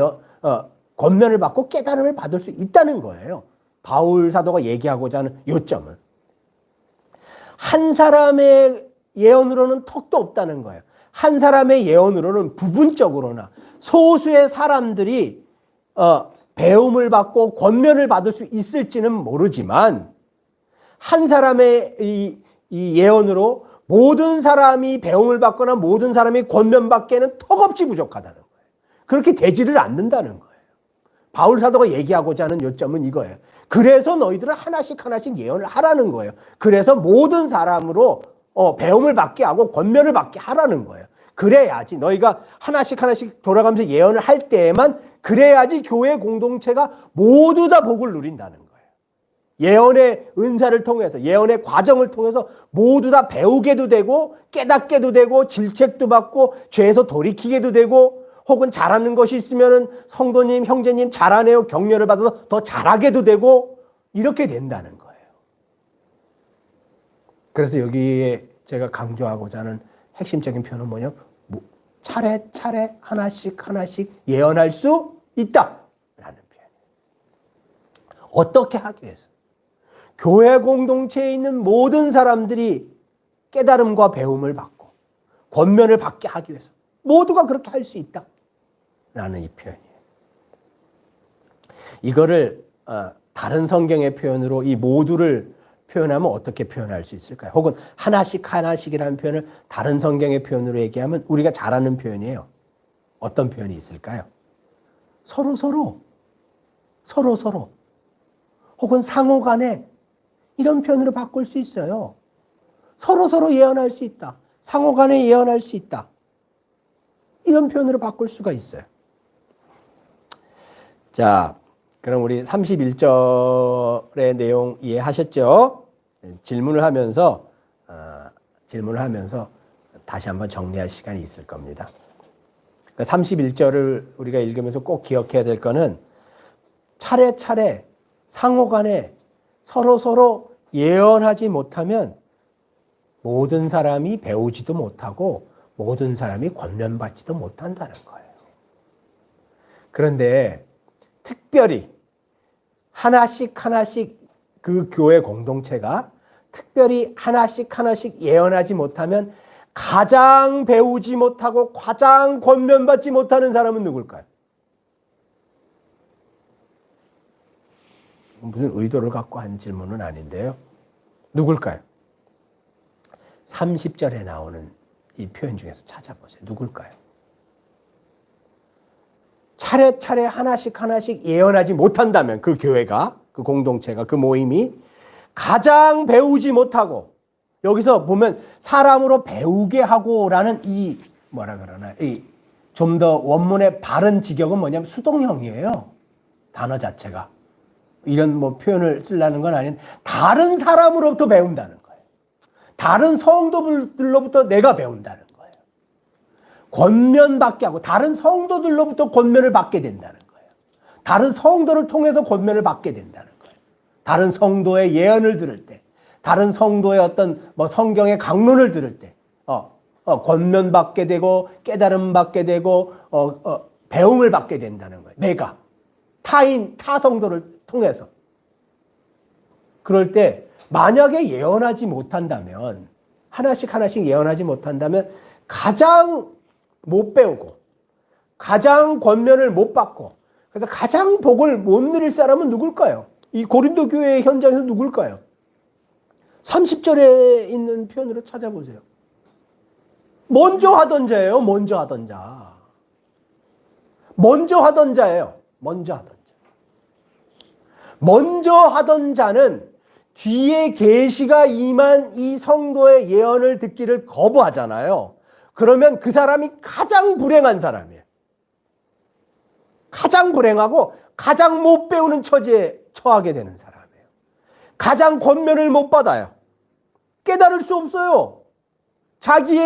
권면을 받고 깨달음을 받을 수 있다는 거예요. 바울 사도가 얘기하고자 하는 요점은. 한 사람의 예언으로는 턱도 없다는 거예요. 한 사람의 예언으로는 부분적으로나 소수의 사람들이 배움을 받고 권면을 받을 수 있을지는 모르지만 한 사람의 이 예언으로 모든 사람이 배움을 받거나 모든 사람이 권면받기에는 턱없이 부족하다는 거예요. 그렇게 되지를 않는다는 거예요. 바울 사도가 얘기하고자 하는 요점은 이거예요. 그래서 너희들은 하나씩 하나씩 예언을 하라는 거예요. 그래서 모든 사람으로 배움을 받게 하고 권면을 받게 하라는 거예요. 그래야지 너희가 하나씩 하나씩 돌아가면서 예언을 할 때에만 그래야지 교회 공동체가 모두 다 복을 누린다는 거예요. 예언의 은사를 통해서 예언의 과정을 통해서 모두 다 배우게도 되고 깨닫게도 되고 질책도 받고 죄에서 돌이키게도 되고 혹은 잘하는 것이 있으면 성도님, 형제님 잘하네요 격려를 받아서 더 잘하게도 되고 이렇게 된다는 거예요. 그래서 여기에 제가 강조하고자 하는 핵심적인 표현은 뭐냐면 차례차례 하나씩 하나씩 예언할 수 있다라는 표현이에요. 어떻게 하기 위해서? 교회 공동체에 있는 모든 사람들이 깨달음과 배움을 받고 권면을 받게 하기 위해서 모두가 그렇게 할 수 있다라는 이 표현이에요. 이거를 다른 성경의 표현으로 이 모두를 표현하면 어떻게 표현할 수 있을까요? 혹은 하나씩 하나씩이라는 표현을 다른 성경의 표현으로 얘기하면 우리가 잘 아는 표현이에요. 어떤 표현이 있을까요? 서로 혹은 상호 간에 이런 표현으로 바꿀 수 있어요. 서로 예언할 수 있다. 상호 간에 예언할 수 있다. 이런 표현으로 바꿀 수가 있어요. 자, 그럼 우리 31절의 내용 이해하셨죠? 질문을 하면서 다시 한번 정리할 시간이 있을 겁니다. 31절을 우리가 읽으면서 꼭 기억해야 될 거는 차례차례 상호 간에 서로 예언하지 못하면 모든 사람이 배우지도 못하고 모든 사람이 권면받지도 못한다는 거예요. 그런데 특별히 하나씩 그 교회 공동체가 특별히 하나씩 예언하지 못하면 가장 배우지 못하고 가장 권면받지 못하는 사람은 누굴까요? 무슨 의도를 갖고 한 질문은 아닌데요. 누굴까요? 30절에 나오는 이 표현 중에서 찾아보세요. 누굴까요? 차례차례 하나씩 예언하지 못한다면 그 교회가, 그 공동체가, 그 모임이 가장 배우지 못하고 여기서 보면 사람으로 배우게 하고라는 이 뭐라 그러나 이 좀 더 원문의 바른 직역은 뭐냐면 수동형이에요. 단어 자체가. 이런 뭐 표현을 쓰려는 건 아닌데 다른 사람으로부터 배운다는 거예요. 다른 성도들로부터 내가 배운다는 거예요. 권면받게 하고 다른 성도들로부터 권면을 받게 된다는 거예요. 다른 성도를 통해서 권면을 받게 된다는 거예요. 다른 성도의 예언을 들을 때, 다른 성도의 어떤 뭐 성경의 강론을 들을 때, 권면받게 되고 깨달음 받게 되고 배움을 받게 된다는 거예요. 내가 타 성도를 통해서. 그럴 때 만약에 예언하지 못한다면 하나씩 예언하지 못한다면 가장 못 배우고 가장 권면을 못 받고 그래서 가장 복을 못 누릴 사람은 누굴까요? 이 고린도 교회의 현장에서 누굴까요? 30절에 있는 표현으로 찾아보세요. 먼저 하던 자예요. 먼저 하던 자예요. 먼저 하던 자는 뒤에 계시가 임한 이 성도의 예언을 듣기를 거부하잖아요. 그러면 그 사람이 가장 불행한 사람이에요. 가장 불행하고 가장 못 배우는 처지에 처하게 되는 사람이에요. 가장 권면을 못 받아요. 깨달을 수 없어요. 자기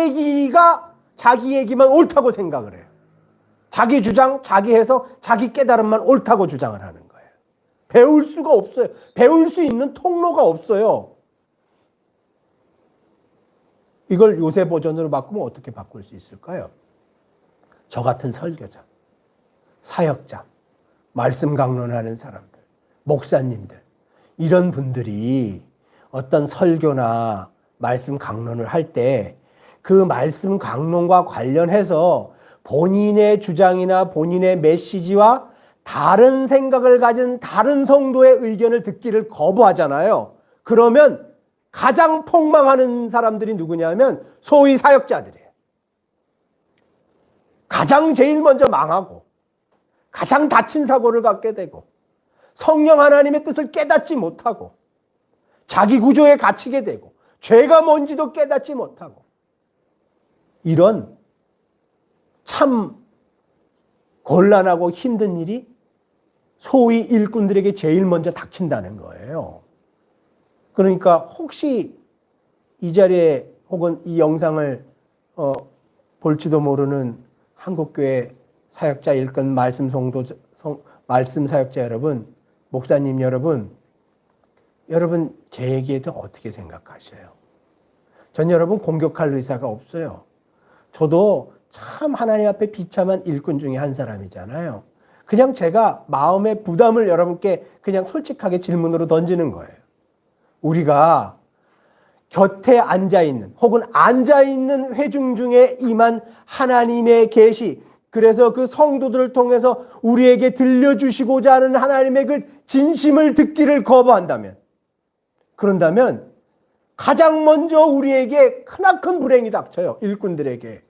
얘기만 옳다고 생각을 해요. 자기 주장, 자기 해석, 자기 깨달음만 옳다고 주장을 하는 거예요. 배울 수가 없어요. 배울 수 있는 통로가 없어요. 이걸 요새 버전으로 바꾸면 어떻게 바꿀 수 있을까요? 저 같은 설교자, 사역자, 말씀 강론하는 사람들, 목사님들 이런 분들이 어떤 설교나 말씀 강론을 할 때 그 말씀 강론과 관련해서 본인의 주장이나 본인의 메시지와 다른 생각을 가진 다른 성도의 의견을 듣기를 거부하잖아요. 그러면 가장 폭망하는 사람들이 누구냐면 소위 사역자들이에요. 가장 제일 먼저 망하고 가장 다친 사고를 갖게 되고 성령 하나님의 뜻을 깨닫지 못하고 자기 구조에 갇히게 되고 죄가 뭔지도 깨닫지 못하고 이런 참 곤란하고 힘든 일이 소위 일꾼들에게 제일 먼저 닥친다는 거예요. 그러니까 혹시 이 자리에 혹은 이 영상을 볼지도 모르는 한국교회 사역자 일꾼 말씀 사역자 여러분, 목사님 여러분 제 얘기에 대해 어떻게 생각하셔요? 전 여러분 공격할 의사가 없어요. 저도 참 하나님 앞에 비참한 일꾼 중에 한 사람이잖아요. 그냥 제가 마음의 부담을 여러분께 그냥 솔직하게 질문으로 던지는 거예요. 우리가 곁에 앉아있는 혹은 앉아있는 회중 중에 임한 하나님의 계시, 그래서 그 성도들을 통해서 우리에게 들려주시고자 하는 하나님의 그 진심을 듣기를 거부한다면, 그런다면 가장 먼저 우리에게 크나큰 불행이 닥쳐요. 일꾼들에게.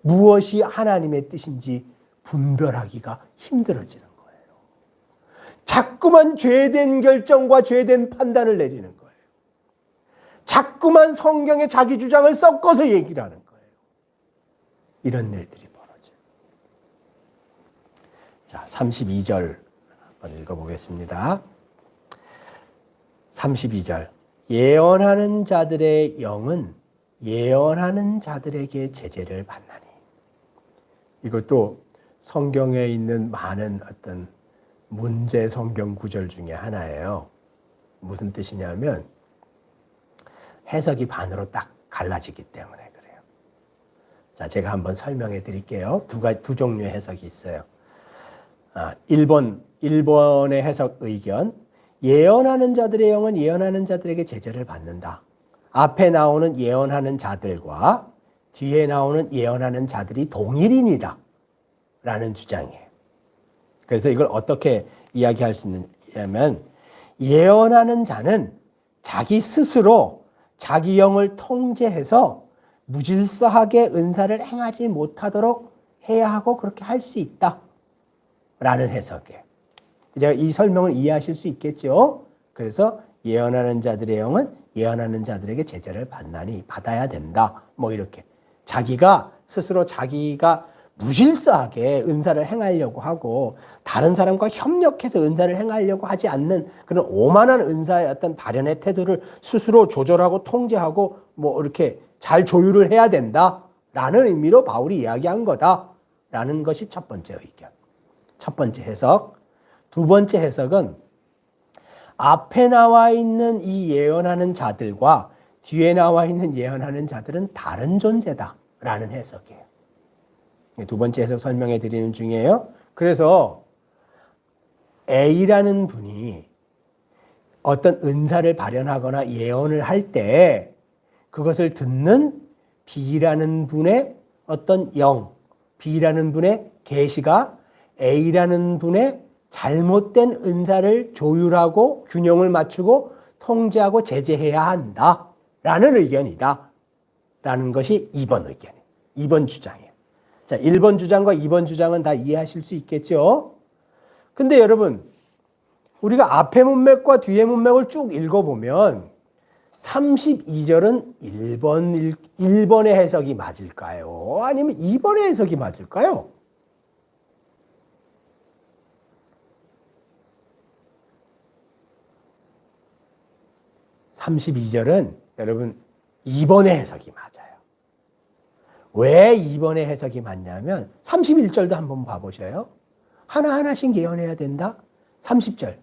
무엇이 하나님의 뜻인지 분별하기가 힘들어지는 거예요. 자꾸만 죄된 결정과 죄된 판단을 내리는 거예요. 자꾸만 성경의 자기 주장을 섞어서 얘기를 하는 거예요. 이런 일들이 벌어져요. 자, 32절 한번 읽어보겠습니다. 32절. 예언하는 자들의 영은 예언하는 자들에게 제재를 받나니. 이것도 성경에 있는 많은 어떤 문제 성경 구절 중에 하나예요. 무슨 뜻이냐면 해석이 반으로 딱 갈라지기 때문에 그래요. 자, 제가 한번 설명해 드릴게요. 두 종류의 해석이 있어요. 1번의 해석 의견. 예언하는 자들의 영은 예언하는 자들에게 제재를 받는다. 앞에 나오는 예언하는 자들과 뒤에 나오는 예언하는 자들이 동일인이다 라는 주장이에요. 그래서 이걸 어떻게 이야기할 수 있느냐면, 예언하는 자는 자기 스스로 자기 영을 통제해서 무질서하게 은사를 행하지 못하도록 해야 하고 그렇게 할 수 있다 라는 해석이에요. 제가 이 설명을 이해하실 수 있겠죠? 그래서 예언하는 자들의 영은 예언하는 자들에게 제재를 받나니, 받아야 된다. 뭐 이렇게. 자기가 스스로 자기가 무질서하게 은사를 행하려고 하고 다른 사람과 협력해서 은사를 행하려고 하지 않는 그런 오만한 은사의 어떤 발현의 태도를 스스로 조절하고 통제하고 뭐 이렇게 잘 조율을 해야 된다라는 의미로 바울이 이야기한 거다라는 것이 첫 번째 의견. 첫 번째 해석. 두 번째 해석은 앞에 나와 있는 이 예언하는 자들과 뒤에 나와 있는 예언하는 자들은 다른 존재다라는 해석이에요. 두 번째 해석 설명해 드리는 중이에요. 그래서 A라는 분이 어떤 은사를 발현하거나 예언을 할 때 그것을 듣는 B라는 분의 어떤 영, B라는 분의 계시가 A라는 분의 잘못된 은사를 조율하고 균형을 맞추고 통제하고 제재해야 한다라는 의견이다 라는 것이 2번 의견이에요. 2번 주장이에요. 자, 1번 주장과 2번 주장은 다 이해하실 수 있겠죠? 근데 여러분, 우리가 앞에 문맥과 뒤에 문맥을 쭉 읽어보면 32절은 1번의 해석이 맞을까요? 아니면 2번의 해석이 맞을까요? (32절은) 여러분 2번의 해석이 맞아요. 왜 2번의 해석이 맞냐면 31절도 한번 봐보셔요. 하나하나씩 예언해야 된다. 30절.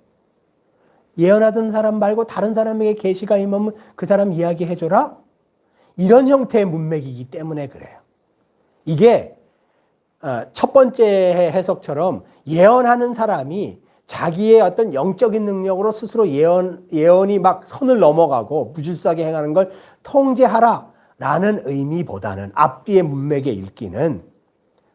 예언하던 사람 말고 다른 사람에게 계시가 임하면 그 사람 이야기해줘라. 이런 형태의 문맥이기 때문에 그래요. 이게 첫 번째 해석처럼 예언하는 사람이 자기의 어떤 영적인 능력으로 스스로 예언이 막 선을 넘어가고 무질서하게 행하는 걸 통제하라라는 의미보다는 앞뒤의 문맥에 읽기는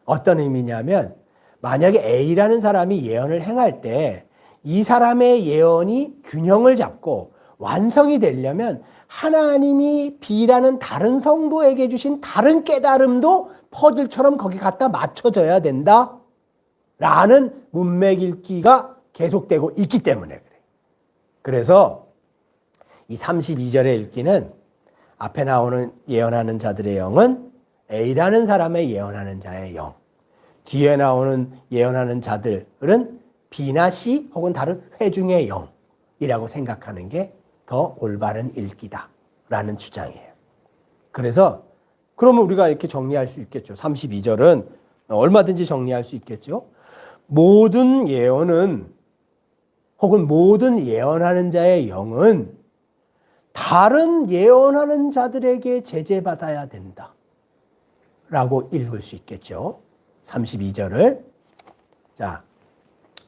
어떤 의미냐면, 만약에 A라는 사람이 예언을 행할 때 이 사람의 예언이 균형을 잡고 완성이 되려면 하나님이 B라는 다른 성도에게 주신 다른 깨달음도 퍼즐처럼 거기 갖다 맞춰져야 된다 라는 문맥 읽기가 계속되고 있기 때문에 그래요. 그래서 이 32절의 읽기는 앞에 나오는 예언하는 자들의 영은 A라는 사람의 예언하는 자의 영, 뒤에 나오는 예언하는 자들은 B나 C 혹은 다른 회중의 영이라고 생각하는 게 더 올바른 읽기다라는 주장이에요. 그래서 그러면 우리가 이렇게 정리할 수 있겠죠. 32절은 얼마든지 정리할 수 있겠죠. 모든 예언은 혹은 모든 예언하는 자의 영은 다른 예언하는 자들에게 제재받아야 된다 라고 읽을 수 있겠죠. 32절을. 자,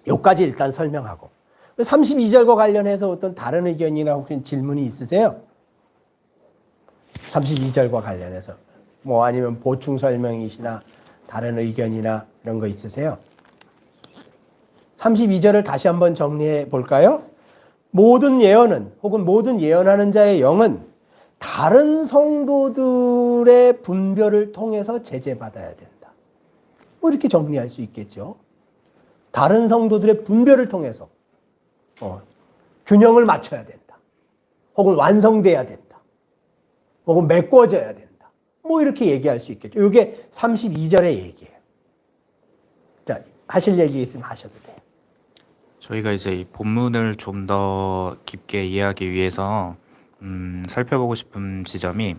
여기까지 일단 설명하고 32절과 관련해서 어떤 다른 의견이나 혹시 질문이 있으세요? 32절과 관련해서 뭐 아니면 보충 설명이시나 다른 의견이나 이런 거 있으세요? 32절을 다시 한번 정리해 볼까요? 모든 예언은 혹은 모든 예언하는 자의 영은 다른 성도들의 분별을 통해서 제재받아야 된다. 뭐 이렇게 정리할 수 있겠죠. 다른 성도들의 분별을 통해서 균형을 맞춰야 된다. 혹은 완성돼야 된다. 혹은 메꿔져야 된다. 뭐 이렇게 얘기할 수 있겠죠. 이게 32절의 얘기예요. 자, 하실 얘기 있으면 하셔도 돼요. 저희가 이제 이 본문을 좀 더 깊게 이해하기 위해서 살펴보고 싶은 지점이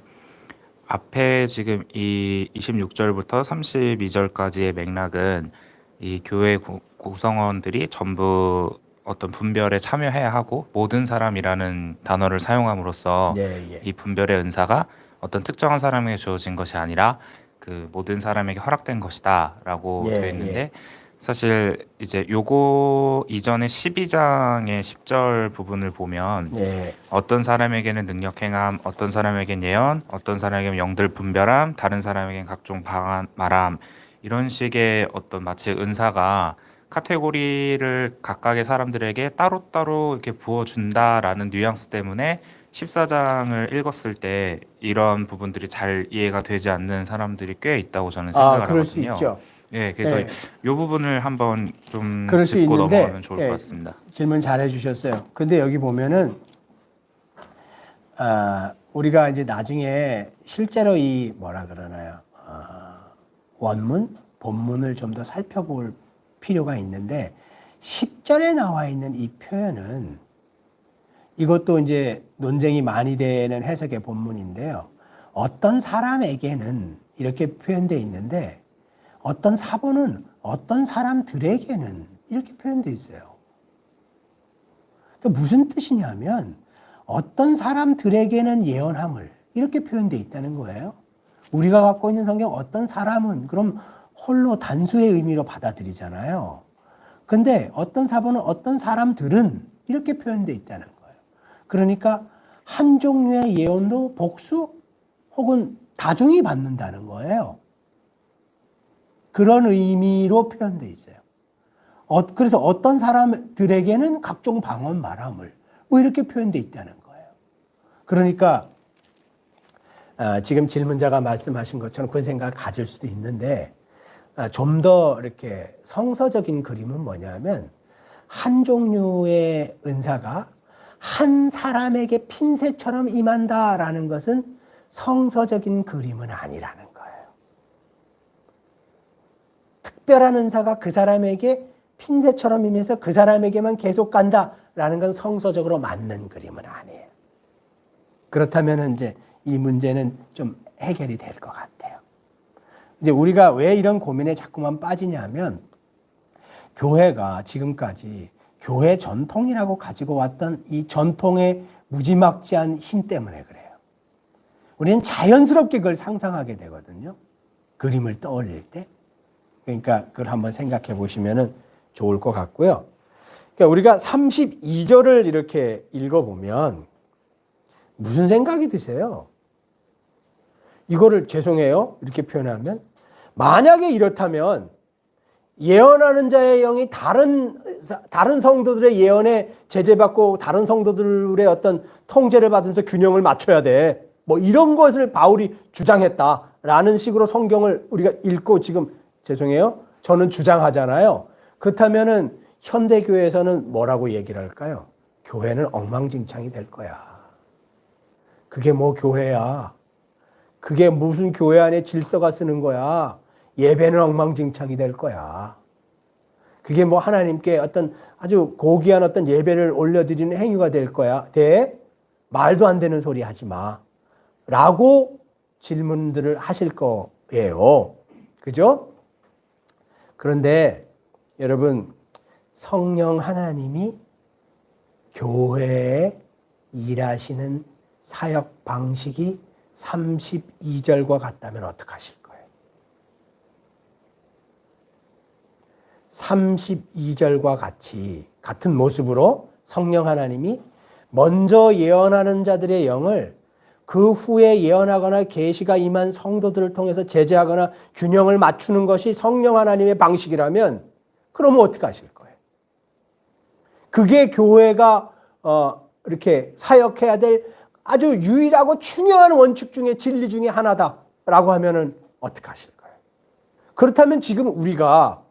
앞에 지금 이 26절부터 32절까지의 맥락은 이 교회 구성원들이 전부 어떤 분별에 참여해야 하고 모든 사람이라는 단어를 사용함으로써 이 분별의 은사가 어떤 특정한 사람에게 주어진 것이 아니라 그 모든 사람에게 허락된 것이다라고 되어 있는데 사실 이제 요거 이전에 12장의 10절 부분을 보면 어떤 사람에게는 능력 행함, 어떤 사람에게는 예언, 어떤 사람에게는 영들 분별함, 다른 사람에게는 각종 말함 이런 식의 어떤 마치 은사가 카테고리를 각각의 사람들에게 따로따로 이렇게 부어준다라는 뉘앙스 때문에 14장을 읽었을 때 이런 부분들이 잘 이해가 되지 않는 사람들이 꽤 있다고 저는 생각을 그럴 수 하거든요. 있죠. 예, 그래서 이 부분을 한번 좀 그럴 수 짚고 있는데, 넘어가면 좋을 것 같습니다. 질문 잘 해주셨어요. 근데 여기 보면은 우리가 이제 나중에 실제로 이 뭐라 그러나요? 원문, 본문을 좀 더 살펴볼 필요가 있는데 10절에 나와 있는 이 표현은 이것도 이제 논쟁이 많이 되는 해석의 본문인데요. 어떤 사람에게는 이렇게 표현되어 있는데 어떤 사본은 어떤 사람들에게는 이렇게 표현되어 있어요. 그러니까 무슨 뜻이냐면 어떤 사람들에게는 예언함을 이렇게 표현되어 있다는 거예요. 우리가 갖고 있는 성경 어떤 사람은 그럼 홀로 단수의 의미로 받아들이잖아요. 근데 어떤 사본은 어떤 사람들은 이렇게 표현되어 있다는 거예요. 그러니까 한 종류의 예언도 복수 혹은 다중이 받는다는 거예요. 그런 의미로 표현되어 있어요. 그래서 어떤 사람들에게는 각종 방언 말함을 뭐 이렇게 표현되어 있다는 거예요. 그러니까 지금 질문자가 말씀하신 것처럼 그 생각을 가질 수도 있는데 좀 더 이렇게 성서적인 그림은 뭐냐면 한 종류의 은사가 한 사람에게 핀셋처럼 임한다라는 것은 성서적인 그림은 아니라는 거예요. 특별한 은사가 그 사람에게 핀셋처럼 임해서 그 사람에게만 계속 간다라는 건 성서적으로 맞는 그림은 아니에요. 그렇다면 이제 이 문제는 좀 해결이 될 것 같아요. 이제 우리가 왜 이런 고민에 자꾸만 빠지냐면 교회가 지금까지 교회 전통이라고 가지고 왔던 이 전통의 무지막지한 힘 때문에 그래요. 우리는 자연스럽게 그걸 상상하게 되거든요. 그림을 떠올릴 때. 그러니까 그걸 한번 생각해 보시면 좋을 것 같고요. 그러니까 우리가 32절을 이렇게 읽어보면 무슨 생각이 드세요? 이거를 죄송해요 이렇게 표현하면 만약에 이렇다면 예언하는 자의 영이 다른 성도들의 예언에 제재받고 다른 성도들의 어떤 통제를 받으면서 균형을 맞춰야 돼. 뭐 이런 것을 바울이 주장했다라는 식으로 성경을 우리가 읽고 지금 죄송해요. 저는 주장하잖아요. 그렇다면은 현대교회에서는 뭐라고 얘기를 할까요? 교회는 엉망진창이 될 거야. 그게 뭐 교회야. 그게 무슨 교회 안에 질서가 쓰는 거야. 예배는 엉망진창이 될 거야. 그게 뭐 하나님께 어떤 아주 고귀한 어떤 예배를 올려드리는 행위가 될 거야. 말도 안 되는 소리 하지 마. 라고 질문들을 하실 거예요. 그죠? 그런데 여러분, 성령 하나님이 교회에 일하시는 사역 방식이 32절과 같다면 어떡하실 거예요? 32절과 같은 모습으로 성령 하나님이 먼저 예언하는 자들의 영을 그 후에 예언하거나 계시가 임한 성도들을 통해서 제재하거나 균형을 맞추는 것이 성령 하나님의 방식이라면 그러면 어떻게 하실 거예요? 그게 교회가 이렇게 사역해야 될 아주 유일하고 중요한 원칙 중에 진리 중에 하나다라고 하면은 어떻게 하실 거예요? 그렇다면 지금 우리가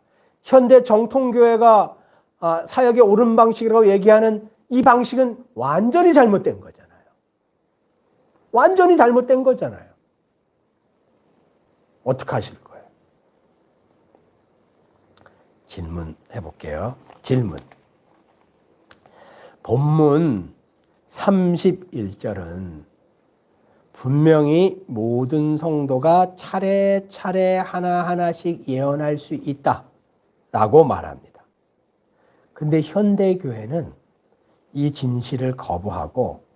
현대 정통교회가 사역의 옳은 방식이라고 얘기하는 이 방식은 완전히 잘못된 거잖아요. 완전히 잘못된 거잖아요. 어떻게 하실 거예요? 질문해 볼게요. 질문. 본문 31절은 분명히 모든 성도가 차례차례 하나하나씩 예언할 수 있다라고 말합니다. 근데 현대교회는 이 진실을 거부하고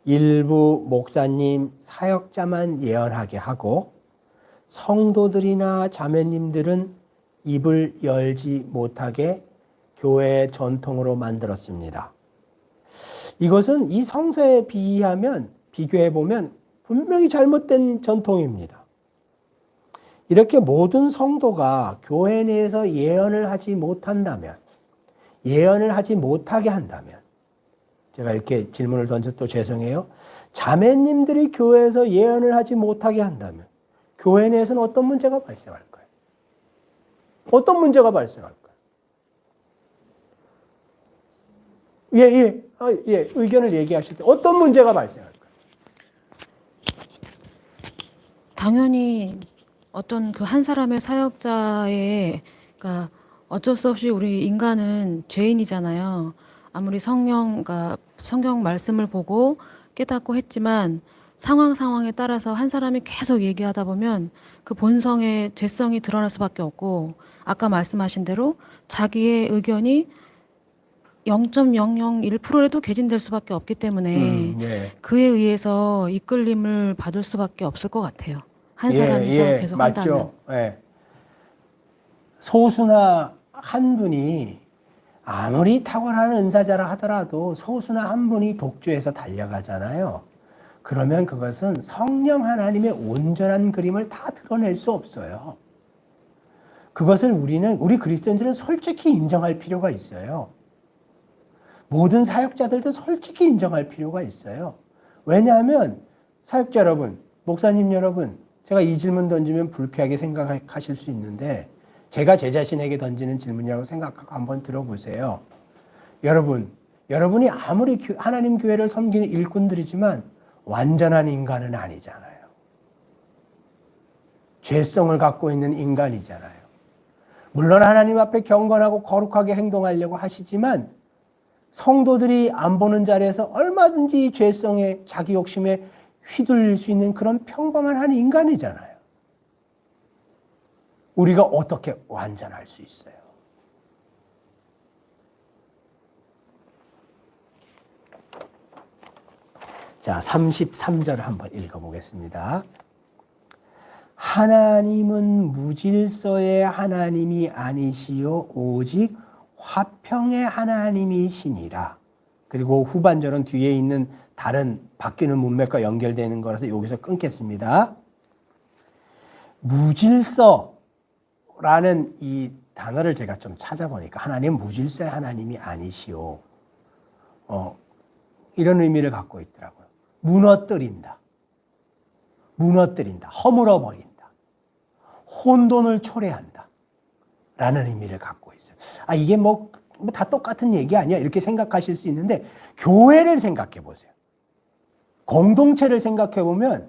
일부 목사님, 사역자만 예언하게 하고 성도들이나 자매님들은 입을 열지 못하게 교회의 전통으로 만들었습니다. 이것은 이 성서에 비교해 보면 분명히 잘못된 전통입니다. 이렇게 모든 성도가 교회 내에서 예언을 하지 못한다면, 예언을 하지 못하게 한다면, 제가 이렇게 질문을 던져 또 죄송해요. 자매님들이 교회에서 예언을 하지 못하게 한다면 교회 내에서는 어떤 문제가 발생할까요? 어떤 문제가 발생할까요? 예, 의견을 얘기하실 때 어떤 문제가 발생할까요? 당연히 어떤 그 한 사람의 사역자의, 그러니까 어쩔 수 없이 우리 인간은 죄인이잖아요. 아무리 그러니까 성경 말씀을 보고 깨닫고 했지만 상황에 따라서 한 사람이 계속 얘기하다 보면 그 본성의 죄성이 드러날 수밖에 없고, 아까 말씀하신 대로 자기의 의견이 0.001%라도 개진될 수밖에 없기 때문에 예. 그에 의해서 이끌림을 받을 수밖에 없을 것 같아요. 한 사람이서 계속 맞죠. 한다면. 예. 소수나 한 분이 아무리 탁월한 은사자라 하더라도 소수나 한 분이 독주해서 달려가잖아요. 그러면 그것은 성령 하나님의 온전한 그림을 다 드러낼 수 없어요. 그것을 우리 그리스도인들은 솔직히 인정할 필요가 있어요. 모든 사역자들도 솔직히 인정할 필요가 있어요. 왜냐하면 사역자 여러분, 목사님 여러분, 제가 이 질문 던지면 불쾌하게 생각하실 수 있는데 제가 제 자신에게 던지는 질문이라고 생각하고 한번 들어보세요. 여러분이 아무리 하나님 교회를 섬기는 일꾼들이지만 완전한 인간은 아니잖아요. 죄성을 갖고 있는 인간이잖아요. 물론 하나님 앞에 경건하고 거룩하게 행동하려고 하시지만 성도들이 안 보는 자리에서 얼마든지 죄성에 자기 욕심에 휘둘릴 수 있는 그런 평범한 한 인간이잖아요. 우리가 어떻게 완전할 수 있어요? 자, 33절 한번 읽어보겠습니다. 하나님은 무질서의 하나님이 아니시요 오직 화평의 하나님이시니라. 그리고 후반절은 뒤에 있는 다른 바뀌는 문맥과 연결되는 거라서 여기서 끊겠습니다. 무질서라는 이 단어를 제가 좀 찾아보니까 하나님 무질서의 하나님이 아니시오. 이런 의미를 갖고 있더라고요. 무너뜨린다. 무너뜨린다. 허물어버린다. 혼돈을 초래한다. 라는 의미를 갖고 있어요. 이게 뭐 다 똑같은 얘기 아니야? 이렇게 생각하실 수 있는데 교회를 생각해 보세요. 공동체를 생각해 보면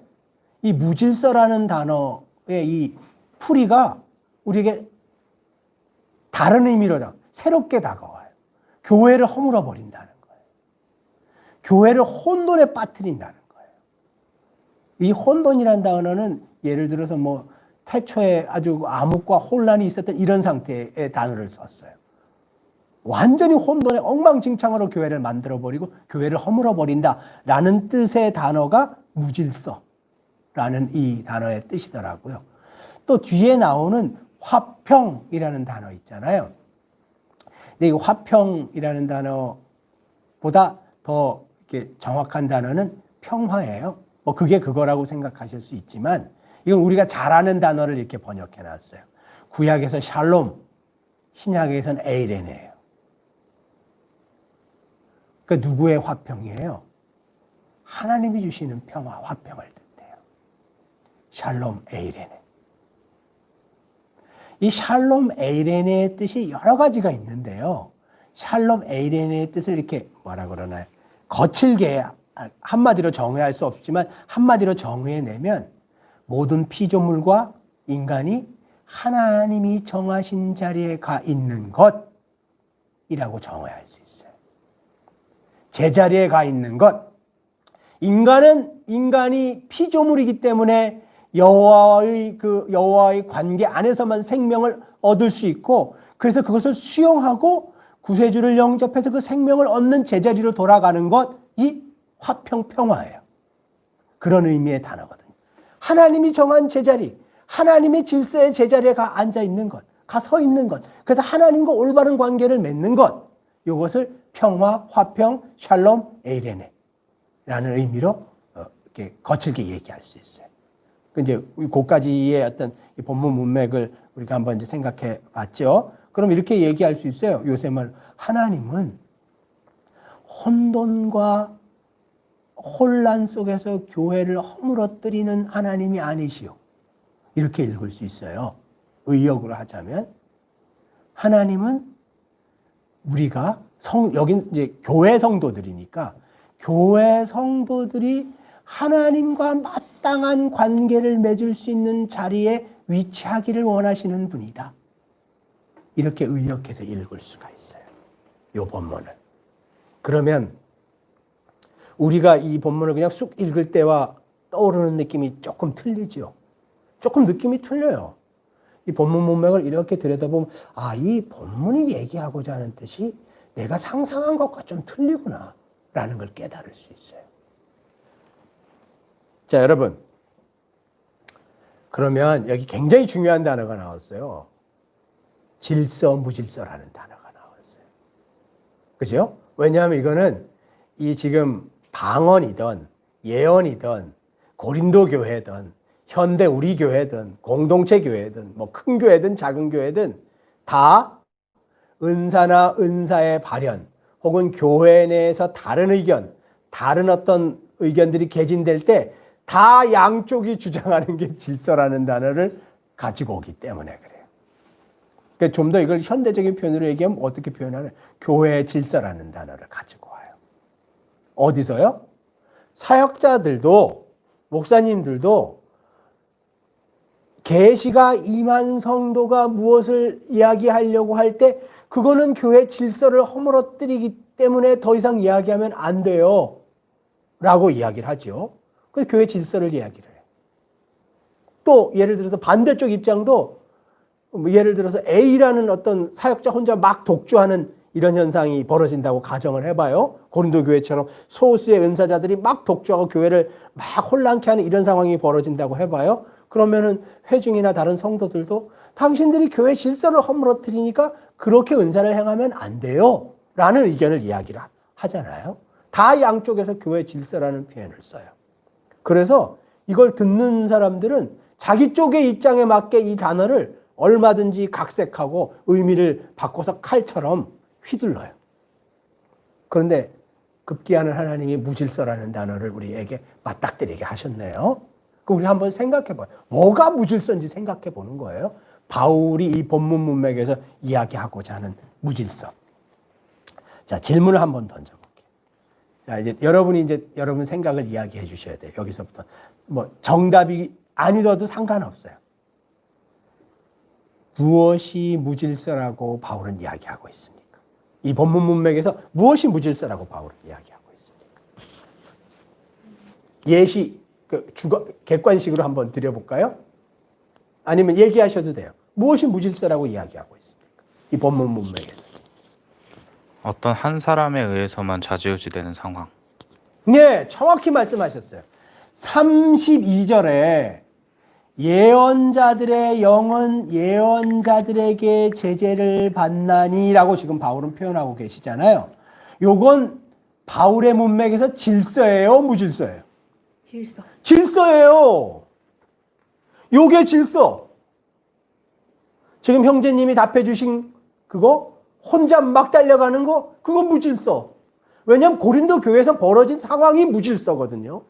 이 무질서라는 단어의 이 풀이가 우리에게 다른 의미로 새롭게 다가와요. 교회를 허물어 버린다는 거예요. 교회를 혼돈에 빠뜨린다는 거예요. 이 혼돈이라는 단어는 예를 들어서 뭐 태초에 아주 암흑과 혼란이 있었던 이런 상태의 단어를 썼어요. 완전히 혼돈의 엉망진창으로 교회를 만들어버리고 교회를 허물어버린다라는 뜻의 단어가 무질서라는 이 단어의 뜻이더라고요. 또 뒤에 나오는 화평이라는 단어 있잖아요. 근데 이 화평이라는 단어보다 더 이렇게 정확한 단어는 평화예요. 뭐 그게 그거라고 생각하실 수 있지만 이건 우리가 잘 아는 단어를 이렇게 번역해 놨어요. 구약에서 샬롬, 신약에서는 에이레네예요. 그러니까 누구의 화평이에요? 하나님이 주시는 평화, 화평을 뜻해요. 샬롬 에이레네. 이 샬롬 에이레네의 뜻이 여러 가지가 있는데요. 샬롬 에이레네의 뜻을 이렇게 뭐라 그러나요? 거칠게 한마디로 정의할 수 없지만 한마디로 정의해내면 모든 피조물과 인간이 하나님이 정하신 자리에 가 있는 것이라고 정의할 수 있어요. 제자리에 가 있는 것. 인간이 피조물이기 때문에 여호와의 관계 안에서만 생명을 얻을 수 있고 그래서 그것을 수용하고 구세주를 영접해서 그 생명을 얻는 제자리로 돌아가는 것이 화평 평화예요. 그런 의미의 단어거든요. 하나님이 정한 제자리, 하나님의 질서의 제자리에 가 앉아 있는 것, 가 서 있는 것. 그래서 하나님과 올바른 관계를 맺는 것. 이것을 평화, 화평, 샬롬, 에이레네 라는 의미로 이렇게 거칠게 얘기할 수 있어요. 이제 그까지의 어떤 본문 문맥을 우리가 한번 이제 생각해 봤죠. 그럼 이렇게 얘기할 수 있어요. 요새 말 하나님은 혼돈과 혼란 속에서 교회를 허물어뜨리는 하나님이 아니시오. 이렇게 읽을 수 있어요. 의역으로 하자면 하나님은 우리가 여긴 이제 교회 성도들이니까 교회 성도들이 하나님과 마땅한 관계를 맺을 수 있는 자리에 위치하기를 원하시는 분이다. 이렇게 의역해서 읽을 수가 있어요. 이 본문을. 그러면 우리가 이 본문을 그냥 쑥 읽을 때와 떠오르는 느낌이 조금 틀리죠. 조금 느낌이 틀려요. 이 본문 문맥을 이렇게 들여다보면 이 본문이 얘기하고자 하는 뜻이 내가 상상한 것과 좀 틀리구나 라는 걸 깨달을 수 있어요. 자, 여러분. 그러면 여기 굉장히 중요한 단어가 나왔어요. 질서, 무질서라는 단어가 나왔어요. 그죠? 왜냐하면 이거는 이 지금 방언이든 예언이든 고린도 교회든 현대 우리 교회든 공동체 교회든 뭐 큰 교회든 작은 교회든 다 은사나 은사의 발현 혹은 교회 내에서 다른 의견, 다른 어떤 의견들이 개진될 때 다 양쪽이 주장하는 게 질서라는 단어를 가지고 오기 때문에 그래요. 그러니까 좀 더 이걸 현대적인 표현으로 얘기하면 어떻게 표현하냐? 교회의 질서라는 단어를 가지고 와요. 어디서요? 사역자들도 목사님들도 계시가 임한 성도가 무엇을 이야기하려고 할 때 그거는 교회 질서를 허물어뜨리기 때문에 더 이상 이야기하면 안 돼요 라고 이야기를 하죠. 그래서 교회 질서를 이야기를 해요. 또 예를 들어서 반대쪽 입장도 예를 들어서 A라는 어떤 사역자 혼자 막 독주하는 이런 현상이 벌어진다고 가정을 해봐요. 고린도 교회처럼 소수의 은사자들이 막 독주하고 교회를 막 혼란케 하는 이런 상황이 벌어진다고 해봐요. 그러면은 회중이나 다른 성도들도 당신들이 교회 질서를 허물어뜨리니까 그렇게 은사를 행하면 안 돼요 라는 의견을 이야기를 하잖아요. 다 양쪽에서 교회 질서라는 표현을 써요. 그래서 이걸 듣는 사람들은 자기 쪽의 입장에 맞게 이 단어를 얼마든지 각색하고 의미를 바꿔서 칼처럼 휘둘러요. 그런데 급기야는 하나님이 무질서라는 단어를 우리에게 맞닥뜨리게 하셨네요. 그럼 우리 한번 생각해 봐요. 뭐가 무질서인지 생각해 보는 거예요. 바울이 이 본문 문맥에서 이야기하고자 하는 무질서. 자, 질문을 한번 던져볼게요. 자, 이제 여러분이 여러분 생각을 이야기해 주셔야 돼요. 여기서부터. 뭐 정답이 아니어도 상관없어요. 무엇이 무질서라고 바울은 이야기하고 있습니까? 이 본문 문맥에서 무엇이 무질서라고 바울은 이야기하고 있습니까? 예시, 객관식으로 한번 드려볼까요? 아니면 얘기하셔도 돼요. 무엇이 무질서라고 이야기하고 있습니까? 이 본문 문맥에서. 어떤 한 사람에 의해서만 좌지우지되는 상황. 네, 정확히 말씀하셨어요. 32절에 예언자들의 영은 예언자들에게 제재를 받나니라고 지금 바울은 표현하고 계시잖아요. 요건 바울의 문맥에서 질서예요, 무질서예요? 질서. 질서예요. 요게 질서. 지금 형제님이 답해 주신 그거 혼자 막 달려가는 거 그거 무질서. 왜냐하면 고린도 교회에서 벌어진 상황이 무질서거든요.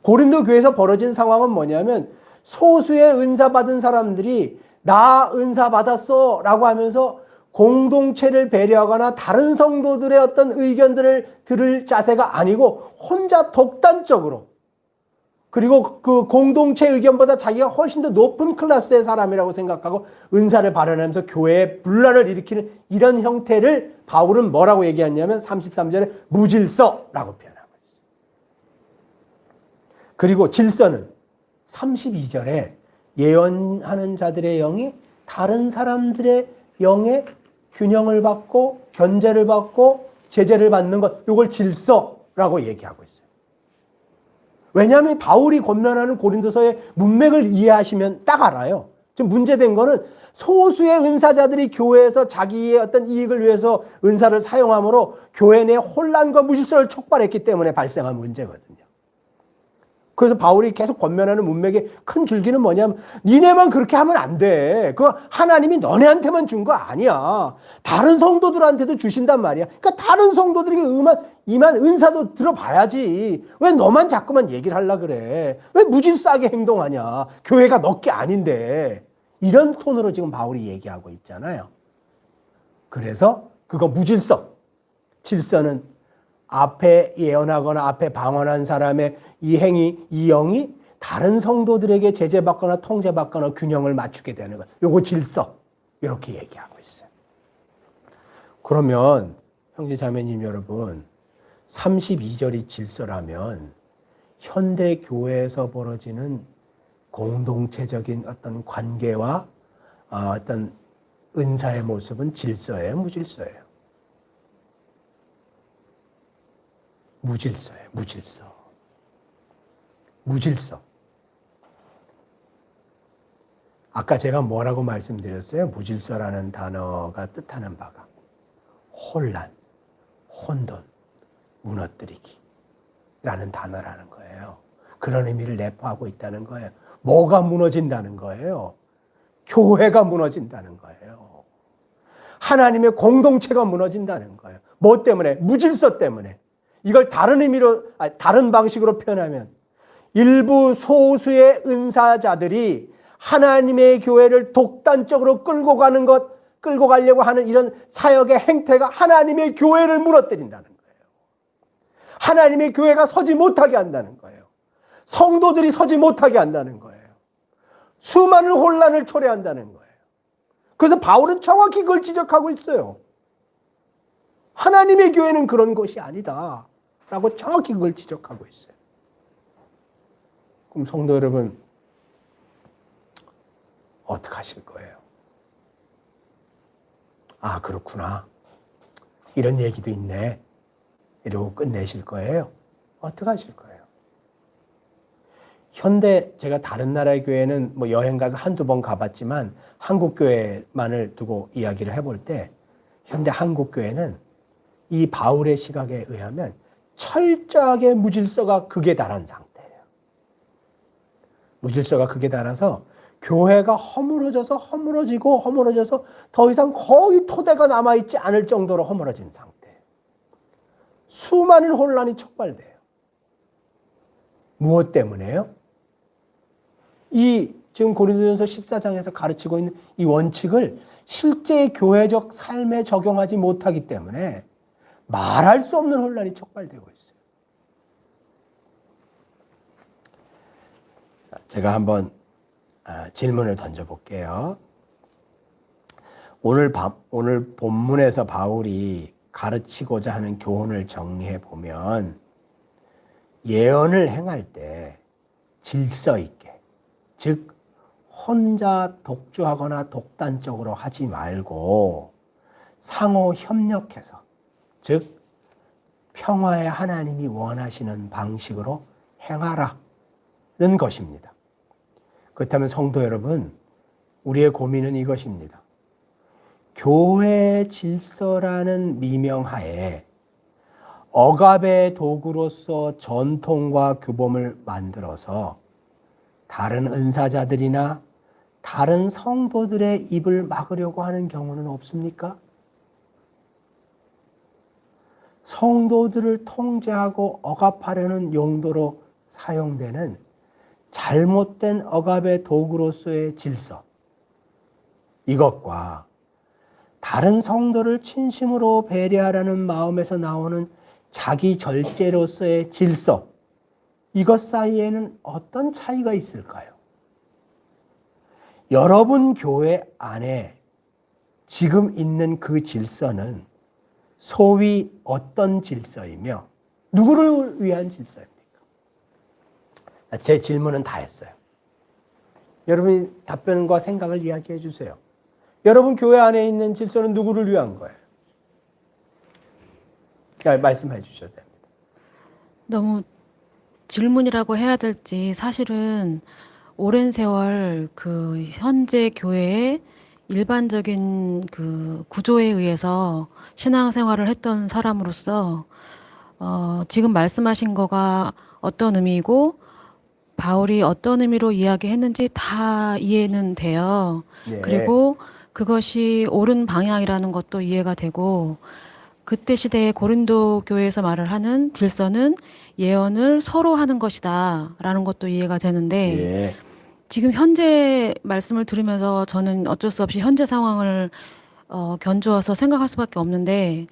고린도 교회에서 벌어진 상황은 뭐냐면 소수의 은사 받은 사람들이 나 은사 받았어 라고 하면서 공동체를 배려하거나 다른 성도들의 어떤 의견들을 들을 자세가 아니고 혼자 독단적으로, 그리고 그 공동체 의견보다 자기가 훨씬 더 높은 클래스의 사람이라고 생각하고 은사를 발현하면서 교회에 분란을 일으키는 이런 형태를 바울은 뭐라고 얘기했냐면 33절에 무질서라고 표현하고 있어요. 그리고 질서는 32절에 예언하는 자들의 영이 다른 사람들의 영에 균형을 받고 견제를 받고 제재를 받는 것, 이걸 질서라고 얘기하고 있어요. 왜냐하면 바울이 권면하는 고린도서의 문맥을 이해하시면 딱 알아요. 지금 문제된 거는 소수의 은사자들이 교회에서 자기의 어떤 이익을 위해서 은사를 사용함으로 교회 내 혼란과 무질서를 촉발했기 때문에 발생한 문제거든요. 그래서 바울이 계속 권면하는 문맥의 큰 줄기는 뭐냐면 니네만 그렇게 하면 안 돼. 그거 하나님이 너네한테만 준 거 아니야. 다른 성도들한테도 주신단 말이야. 그러니까 다른 성도들에게 임한 은사도 들어봐야지. 왜 너만 자꾸만 얘기를 하려 그래. 왜 무질서하게 행동하냐. 교회가 너게 아닌데. 이런 톤으로 지금 바울이 얘기하고 있잖아요. 그래서 그거 무질서. 질서는 앞에 예언하거나 앞에 방언한 사람의 이 행위, 이 영이 다른 성도들에게 제재받거나 통제받거나 균형을 맞추게 되는 것. 요거 질서. 이렇게 얘기하고 있어요. 그러면 형제 자매님 여러분, 32절이 질서라면 현대 교회에서 벌어지는 공동체적인 어떤 관계와 어떤 은사의 모습은 질서예요, 무질서예요? 무질서예요, 무질서. 무질서. 아까 제가 뭐라고 말씀드렸어요? 무질서라는 단어가 뜻하는 바가 혼란, 혼돈, 무너뜨리기 라는 단어라는 거예요. 그런 의미를 내포하고 있다는 거예요. 뭐가 무너진다는 거예요? 교회가 무너진다는 거예요. 하나님의 공동체가 무너진다는 거예요. 뭐 때문에? 무질서 때문에. 이걸 다른 의미로, 다른 방식으로 표현하면 일부 소수의 은사자들이 하나님의 교회를 독단적으로 끌고 가는 것, 끌고 가려고 하는 이런 사역의 행태가 하나님의 교회를 무너뜨린다는 거예요. 하나님의 교회가 서지 못하게 한다는 거예요. 성도들이 서지 못하게 한다는 거예요. 수많은 혼란을 초래한다는 거예요. 그래서 바울은 정확히 그걸 지적하고 있어요. 하나님의 교회는 그런 것이 아니다 라고 정확히 그걸 지적하고 있어요. 그럼 성도 여러분, 어떻게 하실 거예요? 아, 그렇구나. 이런 얘기도 있네. 이러고 끝내실 거예요? 어떻게 하실 거예요? 현대, 제가 다른 나라의 교회는 뭐 여행 가서 한두 번 가봤지만 한국 교회만을 두고 이야기를 해볼 때 현대 한국 교회는 이 바울의 시각에 의하면 철저하게 무질서가 극에 달한 상태예요. 무질서가 극에 달아서 교회가 허물어져서 더 이상 거의 토대가 남아있지 않을 정도로 허물어진 상태. 수많은 혼란이 촉발돼요. 무엇 때문에요? 이 지금 고린도전서 14장에서 가르치고 있는 이 원칙을 실제 교회적 삶에 적용하지 못하기 때문에 말할 수 없는 혼란이 촉발되고 있어요. 제가 한번 질문을 던져볼게요. 오늘 본문에서 바울이 가르치고자 하는 교훈을 정리해 보면 예언을 행할 때 질서 있게, 즉 혼자 독주하거나 독단적으로 하지 말고 상호 협력해서, 즉 평화의 하나님이 원하시는 방식으로 행하라는 것입니다. 그렇다면 성도 여러분, 우리의 고민은 이것입니다. 교회의 질서라는 미명하에 억압의 도구로서 전통과 규범을 만들어서 다른 은사자들이나 다른 성도들의 입을 막으려고 하는 경우는 없습니까? 성도들을 통제하고 억압하려는 용도로 사용되는 잘못된 억압의 도구로서의 질서, 이것과 다른 성도를 진심으로 배려하라는 마음에서 나오는 자기 절제로서의 질서, 이것 사이에는 어떤 차이가 있을까요? 여러분 교회 안에 지금 있는 그 질서는 소위 어떤 질서이며 누구를 위한 질서입니까? 제 질문은 다 했어요. 여러분이 답변과 생각을 이야기해 주세요. 여러분 교회 안에 있는 질서는 누구를 위한 거예요? 말씀해 주셔도 됩니다. 너무 질문이라고 해야 될지 사실은 오랜 세월 그 현재 교회의 일반적인 그 구조에 의해서 신앙생활을 했던 사람으로서 지금 말씀하신 거가 어떤 의미이고 바울이 어떤 의미로 이야기했는지 다 이해는 돼요. 네. 그리고 그것이 옳은 방향이라는 것도 이해가 되고 그때 시대의 고린도 교회에서 말을 하는 질서는 예언을 서로 하는 것이다 라는 것도 이해가 되는데 네. 지금 현재 말씀을 들으면서 저는 어쩔 수 없이 현재 상황을 견주어서 생각할 수밖에 없는데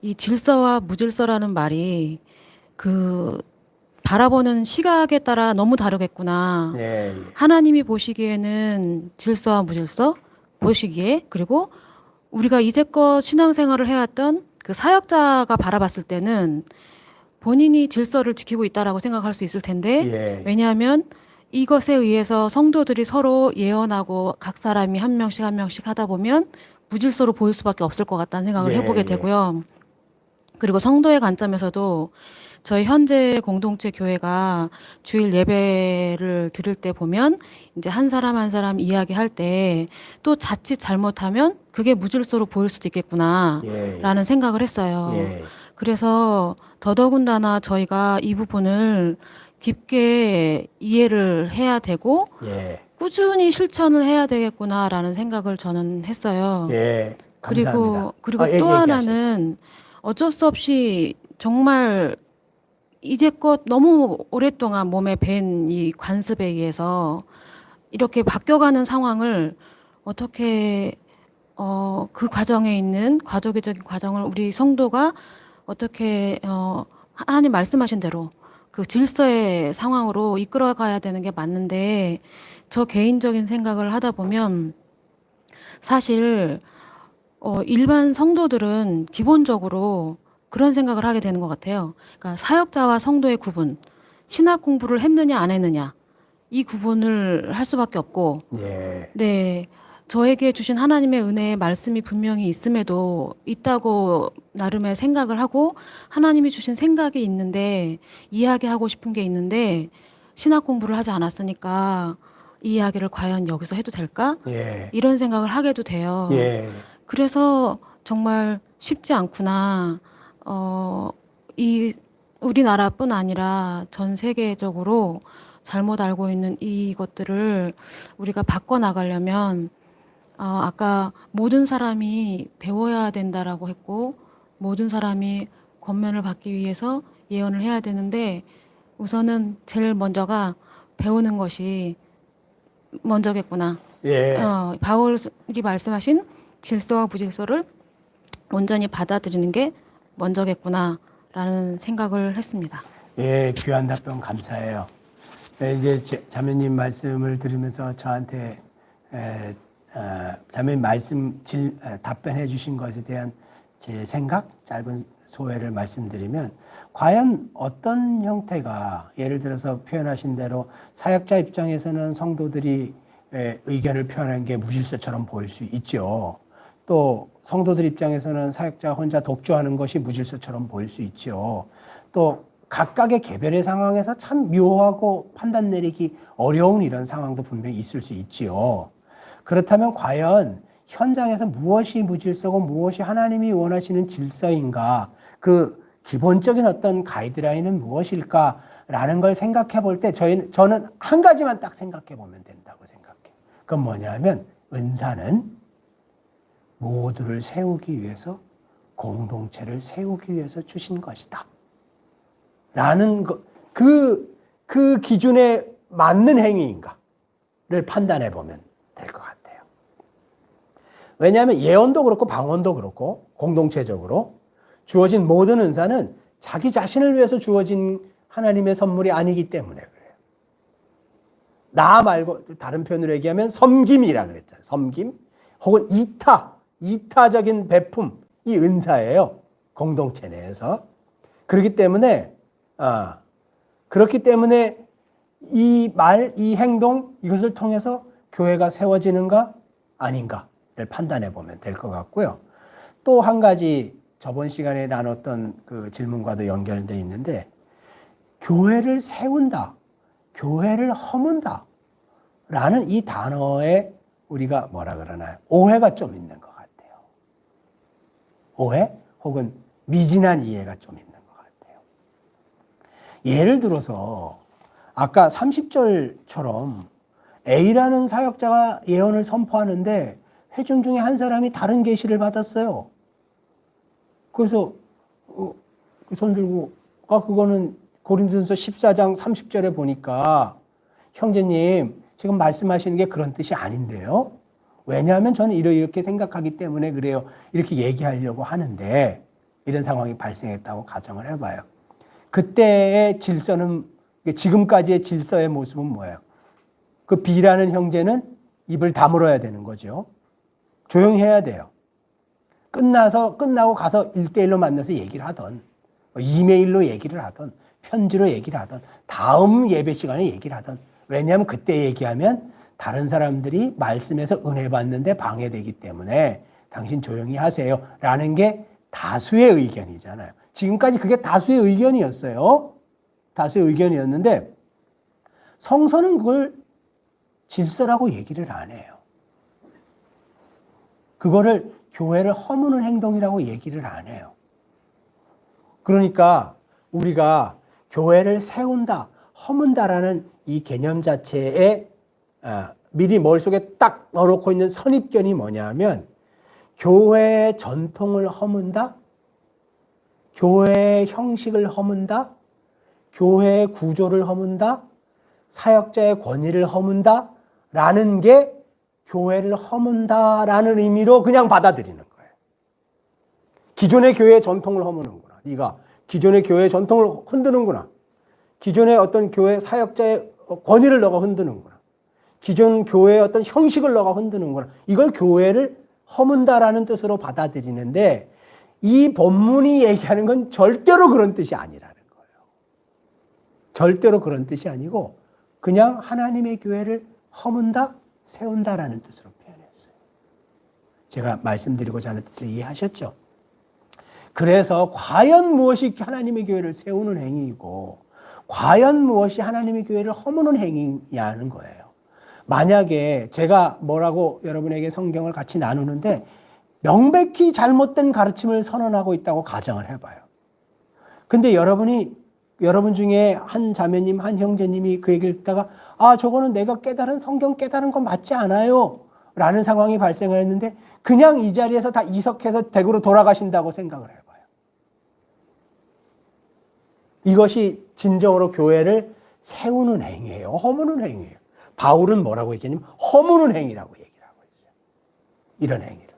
이 질서와 무질서라는 말이 그 바라보는 시각에 따라 너무 다르겠구나. 네. 하나님이 보시기에는 질서와 무질서 보시기에 그리고 우리가 이제껏 신앙생활을 해왔던 그 사역자가 바라봤을 때는 본인이 질서를 지키고 있다라고 생각할 수 있을 텐데 예. 왜냐하면 이것에 의해서 성도들이 서로 예언하고 각 사람이 한 명씩 하다 보면 무질서로 보일 수밖에 없을 것 같다는 생각을 예, 해보게 예. 되고요. 그리고 성도의 관점에서도 저희 현재 공동체 교회가 주일 예배를 드릴 때 보면 이제 한 사람 한 사람 이야기할 때 또 자칫 잘못하면 그게 무질서로 보일 수도 있겠구나 예. 라는 생각을 했어요. 예. 그래서 더더군다나 저희가 이 부분을 깊게 이해를 해야 되고 예. 꾸준히 실천을 해야 되겠구나라는 생각을 저는 했어요. 예. 감사합니다. 그리고 또 얘기하세요. 하나는 어쩔 수 없이 정말 이제껏 너무 오랫동안 몸에 밴 이 관습에 의해서 이렇게 바뀌어가는 상황을 어떻게 그 과정에 있는 과도기적인 과정을 우리 성도가 어떻게 하나님 말씀하신 대로 그 질서의 상황으로 이끌어가야 되는 게 맞는데 저 개인적인 생각을 하다 보면 사실 일반 성도들은 기본적으로 그런 생각을 하게 되는 것 같아요. 그러니까 사역자와 성도의 구분, 신학 공부를 했느냐 안 했느냐 이 구분을 할 수밖에 없고, 예. 네 저에게 주신 하나님의 은혜의 말씀이 분명히 있음에도 있다고 나름의 생각을 하고 하나님이 주신 생각이 있는데 이야기하고 싶은 게 있는데 신학 공부를 하지 않았으니까 이 이야기를 과연 여기서 해도 될까? 예. 이런 생각을 하게도 돼요. 예. 그래서 정말 쉽지 않구나. 이 우리나라뿐 아니라 전 세계적으로 잘못 알고 있는 이것들을 우리가 바꿔나가려면 아까 모든 사람이 배워야 된다라고 했고 모든 사람이 권면을 받기 위해서 예언을 해야 되는데 우선은 제일 먼저가 배우는 것이 먼저겠구나. 예. 바울이 말씀하신 질서와 부질서를 온전히 받아들이는 게 먼저겠구나라는 생각을 했습니다. 예, 귀한 답변 감사해요. 이제 자매님 말씀을 들으면서 저한테 자매님 답변해 주신 것에 대한 제 생각, 짧은 소회를 말씀드리면 과연 어떤 형태가 예를 들어서 표현하신 대로 사역자 입장에서는 성도들이 의견을 표현하는 게 무질서처럼 보일 수 있죠. 또 성도들 입장에서는 사역자 혼자 독주하는 것이 무질서처럼 보일 수 있죠. 또 각각의 개별의 상황에서 참 묘하고 판단 내리기 어려운 이런 상황도 분명히 있을 수 있지요. 그렇다면 과연 현장에서 무엇이 무질서고 무엇이 하나님이 원하시는 질서인가, 그 기본적인 어떤 가이드라인은 무엇일까라는 걸 생각해 볼 때 저는 한 가지만 딱 생각해 보면 된다고 생각해요. 그건 뭐냐면 은사는 모두를 세우기 위해서, 공동체를 세우기 위해서 주신 것이다 라는 그 기준에 맞는 행위인가를 판단해 보면 될 것 같아요. 왜냐하면 예언도 그렇고 방언도 그렇고 공동체적으로 주어진 모든 은사는 자기 자신을 위해서 주어진 하나님의 선물이 아니기 때문에 그래요. 나 말고 다른 표현으로 얘기하면 섬김이라 그랬잖아요. 섬김 혹은 이타적인 베품, 이 은사예요. 공동체 내에서. 그렇기 때문에 이 말, 이 행동, 이것을 통해서 교회가 세워지는가 아닌가를 판단해 보면 될 것 같고요. 또 한 가지 저번 시간에 나눴던 그 질문과도 연결되어 있는데, 교회를 세운다, 교회를 허문다 라는 이 단어에 우리가 뭐라 그러나요? 오해가 좀 있는 것 같아요. 오해 혹은 미진한 이해가 좀 있는 것 같아요. 예를 들어서 아까 30절처럼 A라는 사역자가 예언을 선포하는데 회중 중에 한 사람이 다른 계시를 받았어요. 그래서 손 들고 그거는 고린도전서 14장 30절에 보니까 형제님 지금 말씀하시는 게 그런 뜻이 아닌데요. 왜냐하면 저는 이렇게 생각하기 때문에 그래요. 이렇게 얘기하려고 하는데 이런 상황이 발생했다고 가정을 해봐요. 그때의 질서는, 지금까지의 질서의 모습은 뭐예요? 그 B라는 형제는 입을 다물어야 되는 거죠. 조용히 해야 돼요. 끝나고 가서 1대1로 만나서 얘기를 하던, 이메일로 얘기를 하던, 편지로 얘기를 하던, 다음 예배 시간에 얘기를 하던. 왜냐하면 그때 얘기하면 다른 사람들이 말씀에서 은혜 받는데 방해되기 때문에 당신 조용히 하세요 라는 게 다수의 의견이잖아요. 지금까지 그게 다수의 의견이었어요. 다수의 의견이었는데 성서는 그걸 질서라고 얘기를 안 해요. 그거를 교회를 허무는 행동이라고 얘기를 안 해요. 그러니까 우리가 교회를 세운다, 허문다라는 이 개념 자체에 미리 머릿속에 딱 넣어놓고 있는 선입견이 뭐냐면 교회의 전통을 허문다, 교회의 형식을 허문다, 교회의 구조를 허문다, 사역자의 권위를 허문다 라는 게 교회를 허문다라는 의미로 그냥 받아들이는 거예요. 기존의 교회의 전통을 허무는구나. 네가 기존의 교회의 전통을 흔드는구나. 기존의 어떤 교회 사역자의 권위를 너가 흔드는구나. 기존 교회의 어떤 형식을 너가 흔드는구나. 이걸 교회를 허문다라는 뜻으로 받아들이는데 이 본문이 얘기하는 건 절대로 그런 뜻이 아니라는 거예요. 절대로 그런 뜻이 아니고 그냥 하나님의 교회를 허문다, 세운다라는 뜻으로 표현했어요. 제가 말씀드리고자 하는 뜻을 이해하셨죠? 그래서 과연 무엇이 하나님의 교회를 세우는 행위이고 과연 무엇이 하나님의 교회를 허무는 행위냐는 거예요. 만약에 제가 뭐라고 여러분에게 성경을 같이 나누는데 명백히 잘못된 가르침을 선언하고 있다고 가정을 해봐요. 근데 여러분이 여러분 중에 한 자매님, 한 형제님이 그 얘기를 듣다가 저거는 내가 깨달은 성경 깨달은 건 맞지 않아요 라는 상황이 발생을 했는데 그냥 이 자리에서 다 이석해서 댁으로 돌아가신다고 생각을 해봐요. 이것이 진정으로 교회를 세우는 행위예요. 허무는 행위예요. 바울은 뭐라고 얘기했냐면 허무는 행위라고 얘기를 하고 있어요. 이런 행위를.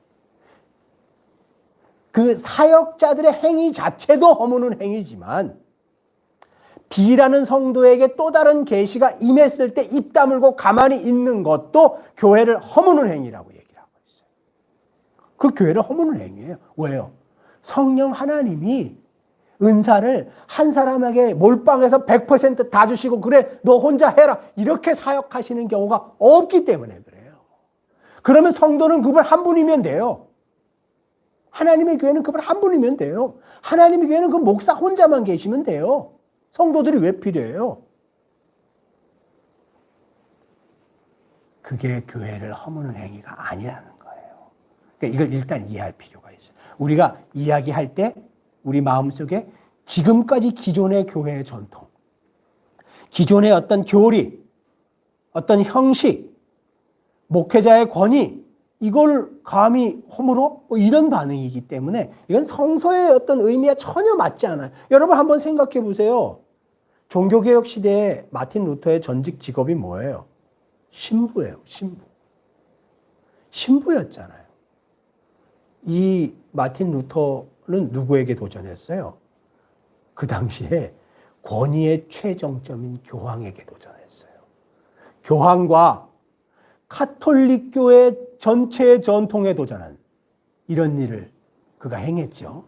그 사역자들의 행위 자체도 허무는 행위지만 B라는 성도에게 또 다른 계시가 임했을 때 입 다물고 가만히 있는 것도 교회를 허무는 행위라고 얘기를 하고 있어요. 그 교회를 허무는 행위예요. 왜요? 성령 하나님이 은사를 한 사람에게 몰빵해서 100% 다 주시고 그래 너 혼자 해라 이렇게 사역하시는 경우가 없기 때문에 그래요. 그러면 성도는 그분 한 분이면 돼요. 하나님의 교회는 그분 한 분이면 돼요. 하나님의 교회는 그 목사 혼자만 계시면 돼요. 성도들이 왜 필요해요? 그게 교회를 허무는 행위가 아니라는 거예요. 그러니까 이걸 일단 이해할 필요가 있어요. 우리가 이야기할 때 우리 마음속에 지금까지 기존의 교회의 전통, 기존의 어떤 교리, 어떤 형식, 목회자의 권위, 이걸 감히 허물어? 이런 반응이기 때문에 이건 성서의 어떤 의미와 전혀 맞지 않아요. 여러분 한번 생각해 보세요. 종교개혁 시대에 마틴 루터의 전직 직업이 뭐예요? 신부예요. 신부. 신부였잖아요. 이 마틴 루터는 누구에게 도전했어요? 그 당시에 권위의 최정점인 교황에게 도전했어요. 교황과 카톨릭 교회 전체의 전통에 도전한 이런 일을 그가 행했죠.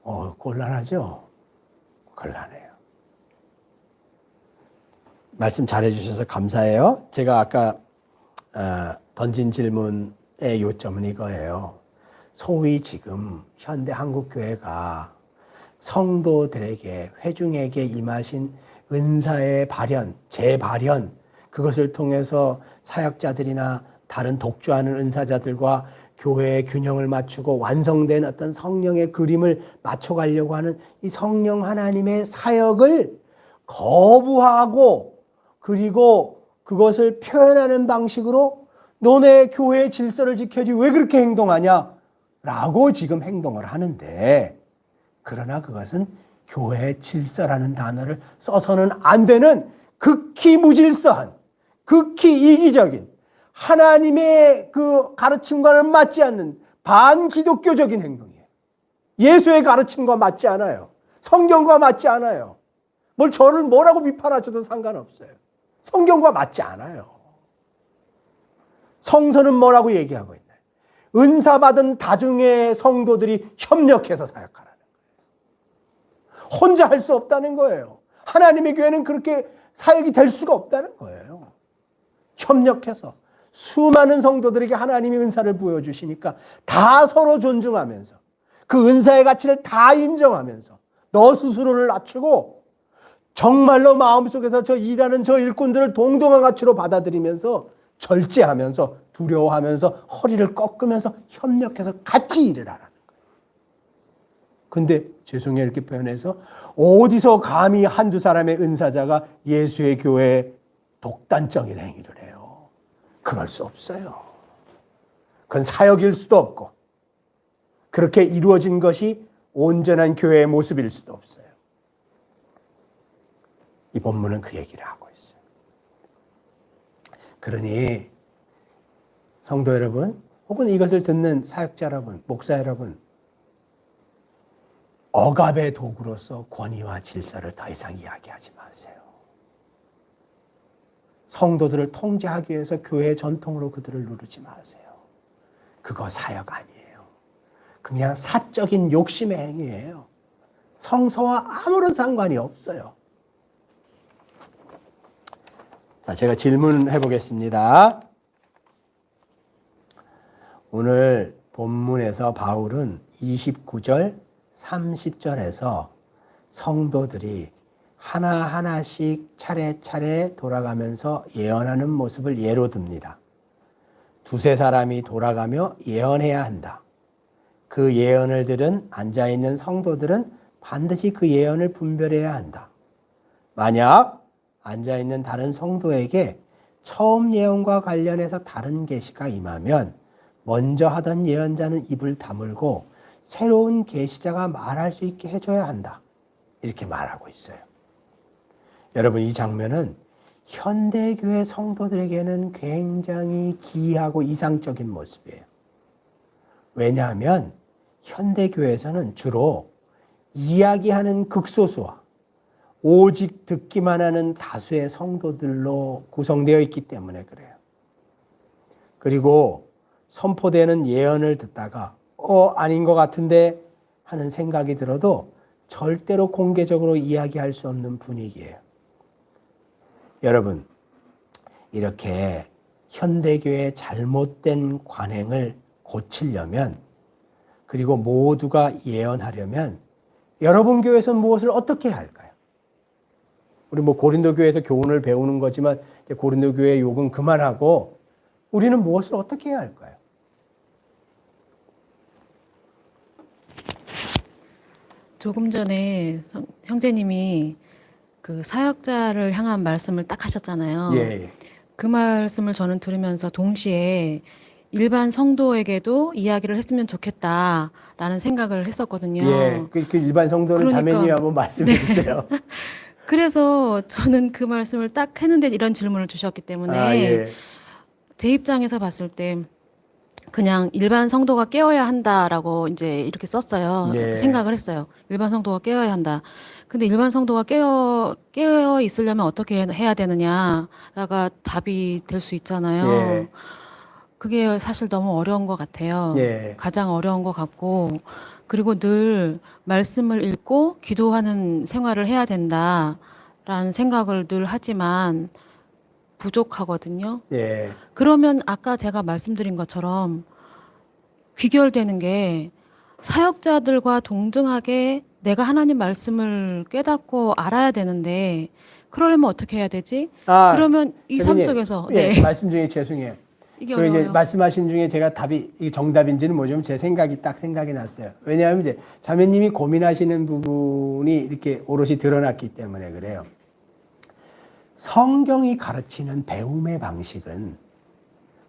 곤란하죠? 곤란해요. 말씀 잘해주셔서 감사해요. 제가 아까 던진 질문의 요점은 이거예요. 소위 지금 현대 한국교회가 성도들에게 회중에게 임하신 은사의 발현, 재발현 그것을 통해서 사역자들이나 다른 독주하는 은사자들과 교회의 균형을 맞추고 완성된 어떤 성령의 그림을 맞춰가려고 하는 이 성령 하나님의 사역을 거부하고 그리고 그것을 표현하는 방식으로 너네 교회의 질서를 지켜야지 왜 그렇게 행동하냐? 라고 지금 행동을 하는데 그러나 그것은 교회의 질서라는 단어를 써서는 안 되는 극히 무질서한 극히 이기적인 하나님의 그 가르침과는 맞지 않는 반기독교적인 행동이에요. 예수의 가르침과 맞지 않아요. 성경과 맞지 않아요. 저를 뭐라고 비판하셔도 상관없어요. 성경과 맞지 않아요. 성서는 뭐라고 얘기하고 있나요? 은사 받은 다중의 성도들이 협력해서 사역하라는 거예요. 혼자 할 수 없다는 거예요. 하나님의 교회는 그렇게 사역이 될 수가 없다는 거예요. 협력해서 수많은 성도들에게 하나님이 은사를 부여주시니까 다 서로 존중하면서 그 은사의 가치를 다 인정하면서 너 스스로를 낮추고 정말로 마음속에서 저 일하는 저 일꾼들을 동등한 가치로 받아들이면서 절제하면서 두려워하면서 허리를 꺾으면서 협력해서 같이 일을 하라는 거예요. 근데 죄송해요 이렇게 표현해서 어디서 감히 한두 사람의 은사자가 예수의 교회에 독단적인 행위를 해요. 그럴 수 없어요. 그건 사역일 수도 없고 그렇게 이루어진 것이 온전한 교회의 모습일 수도 없어요. 이 본문은 그 얘기를 하고 있어요. 그러니 성도 여러분 혹은 이것을 듣는 사역자 여러분, 목사 여러분 억압의 도구로서 권위와 질서를 더 이상 이야기하지 마세요. 성도들을 통제하기 위해서 교회의 전통으로 그들을 누르지 마세요. 그거 사역 아니에요. 그냥 사적인 욕심의 행위예요. 성서와 아무런 상관이 없어요. 자, 제가 질문해 보겠습니다. 오늘 본문에서 바울은 29절, 30절에서 성도들이 하나하나씩 차례차례 돌아가면서 예언하는 모습을 예로 듭니다. 두세 사람이 돌아가며 예언해야 한다. 그 예언을 들은 앉아있는 성도들은 반드시 그 예언을 분별해야 한다. 만약 앉아있는 다른 성도에게 처음 예언과 관련해서 다른 계시가 임하면 먼저 하던 예언자는 입을 다물고 새로운 계시자가 말할 수 있게 해줘야 한다. 이렇게 말하고 있어요. 여러분, 이 장면은 현대교회 성도들에게는 굉장히 기이하고 이상적인 모습이에요. 왜냐하면 현대교회에서는 주로 이야기하는 극소수와 오직 듣기만 하는 다수의 성도들로 구성되어 있기 때문에 그래요. 그리고 선포되는 예언을 듣다가 아닌 것 같은데 하는 생각이 들어도 절대로 공개적으로 이야기할 수 없는 분위기예요. 여러분, 이렇게 현대교회의 잘못된 관행을 고치려면, 그리고 모두가 예언하려면 여러분 교회에서는 무엇을 어떻게 해야 할까요? 우리 고린도 교회에서 교훈을 배우는 거지만 이제 고린도 교회 욕은 그만하고 우리는 무엇을 어떻게 해야 할까요? 조금 전에 형제님이 그 사역자를 향한 말씀을 딱 하셨잖아요. 예. 그 말씀을 저는 들으면서 동시에 일반 성도에게도 이야기를 했으면 좋겠다라는 생각을 했었거든요. 예. 그 일반 성도는 그러니까, 자매님이 한번 말씀해 주세요. 그래서 저는 그 말씀을 딱 했는데 이런 질문을 주셨기 때문에 예. 제 입장에서 봤을 때 그냥 일반 성도가 깨어야 한다라고 이제 이렇게 썼어요. 예. 생각을 했어요. 일반 성도가 깨어야 한다. 근데 일반 성도가 깨어 있으려면 어떻게 해야 되느냐가 답이 될 수 있잖아요. 예. 그게 사실 너무 어려운 것 같아요. 예. 가장 어려운 것 같고, 그리고 늘 말씀을 읽고 기도하는 생활을 해야 된다라는 생각을 늘 하지만 부족하거든요. 예. 그러면 아까 제가 말씀드린 것처럼 귀결되는 게 사역자들과 동등하게 내가 하나님 말씀을 깨닫고 알아야 되는데 그러려면 어떻게 해야 되지? 그러면 이 삶 선생님, 속에서 예, 말씀 중에 죄송해요. 이게 그 이제 어려워요. 말씀하신 중에 제가 답이 이게 정답인지는 모르지만 제 생각이 딱 생각이 났어요. 왜냐하면 이제 자매님이 고민하시는 부분이 이렇게 오롯이 드러났기 때문에 그래요. 성경이 가르치는 배움의 방식은,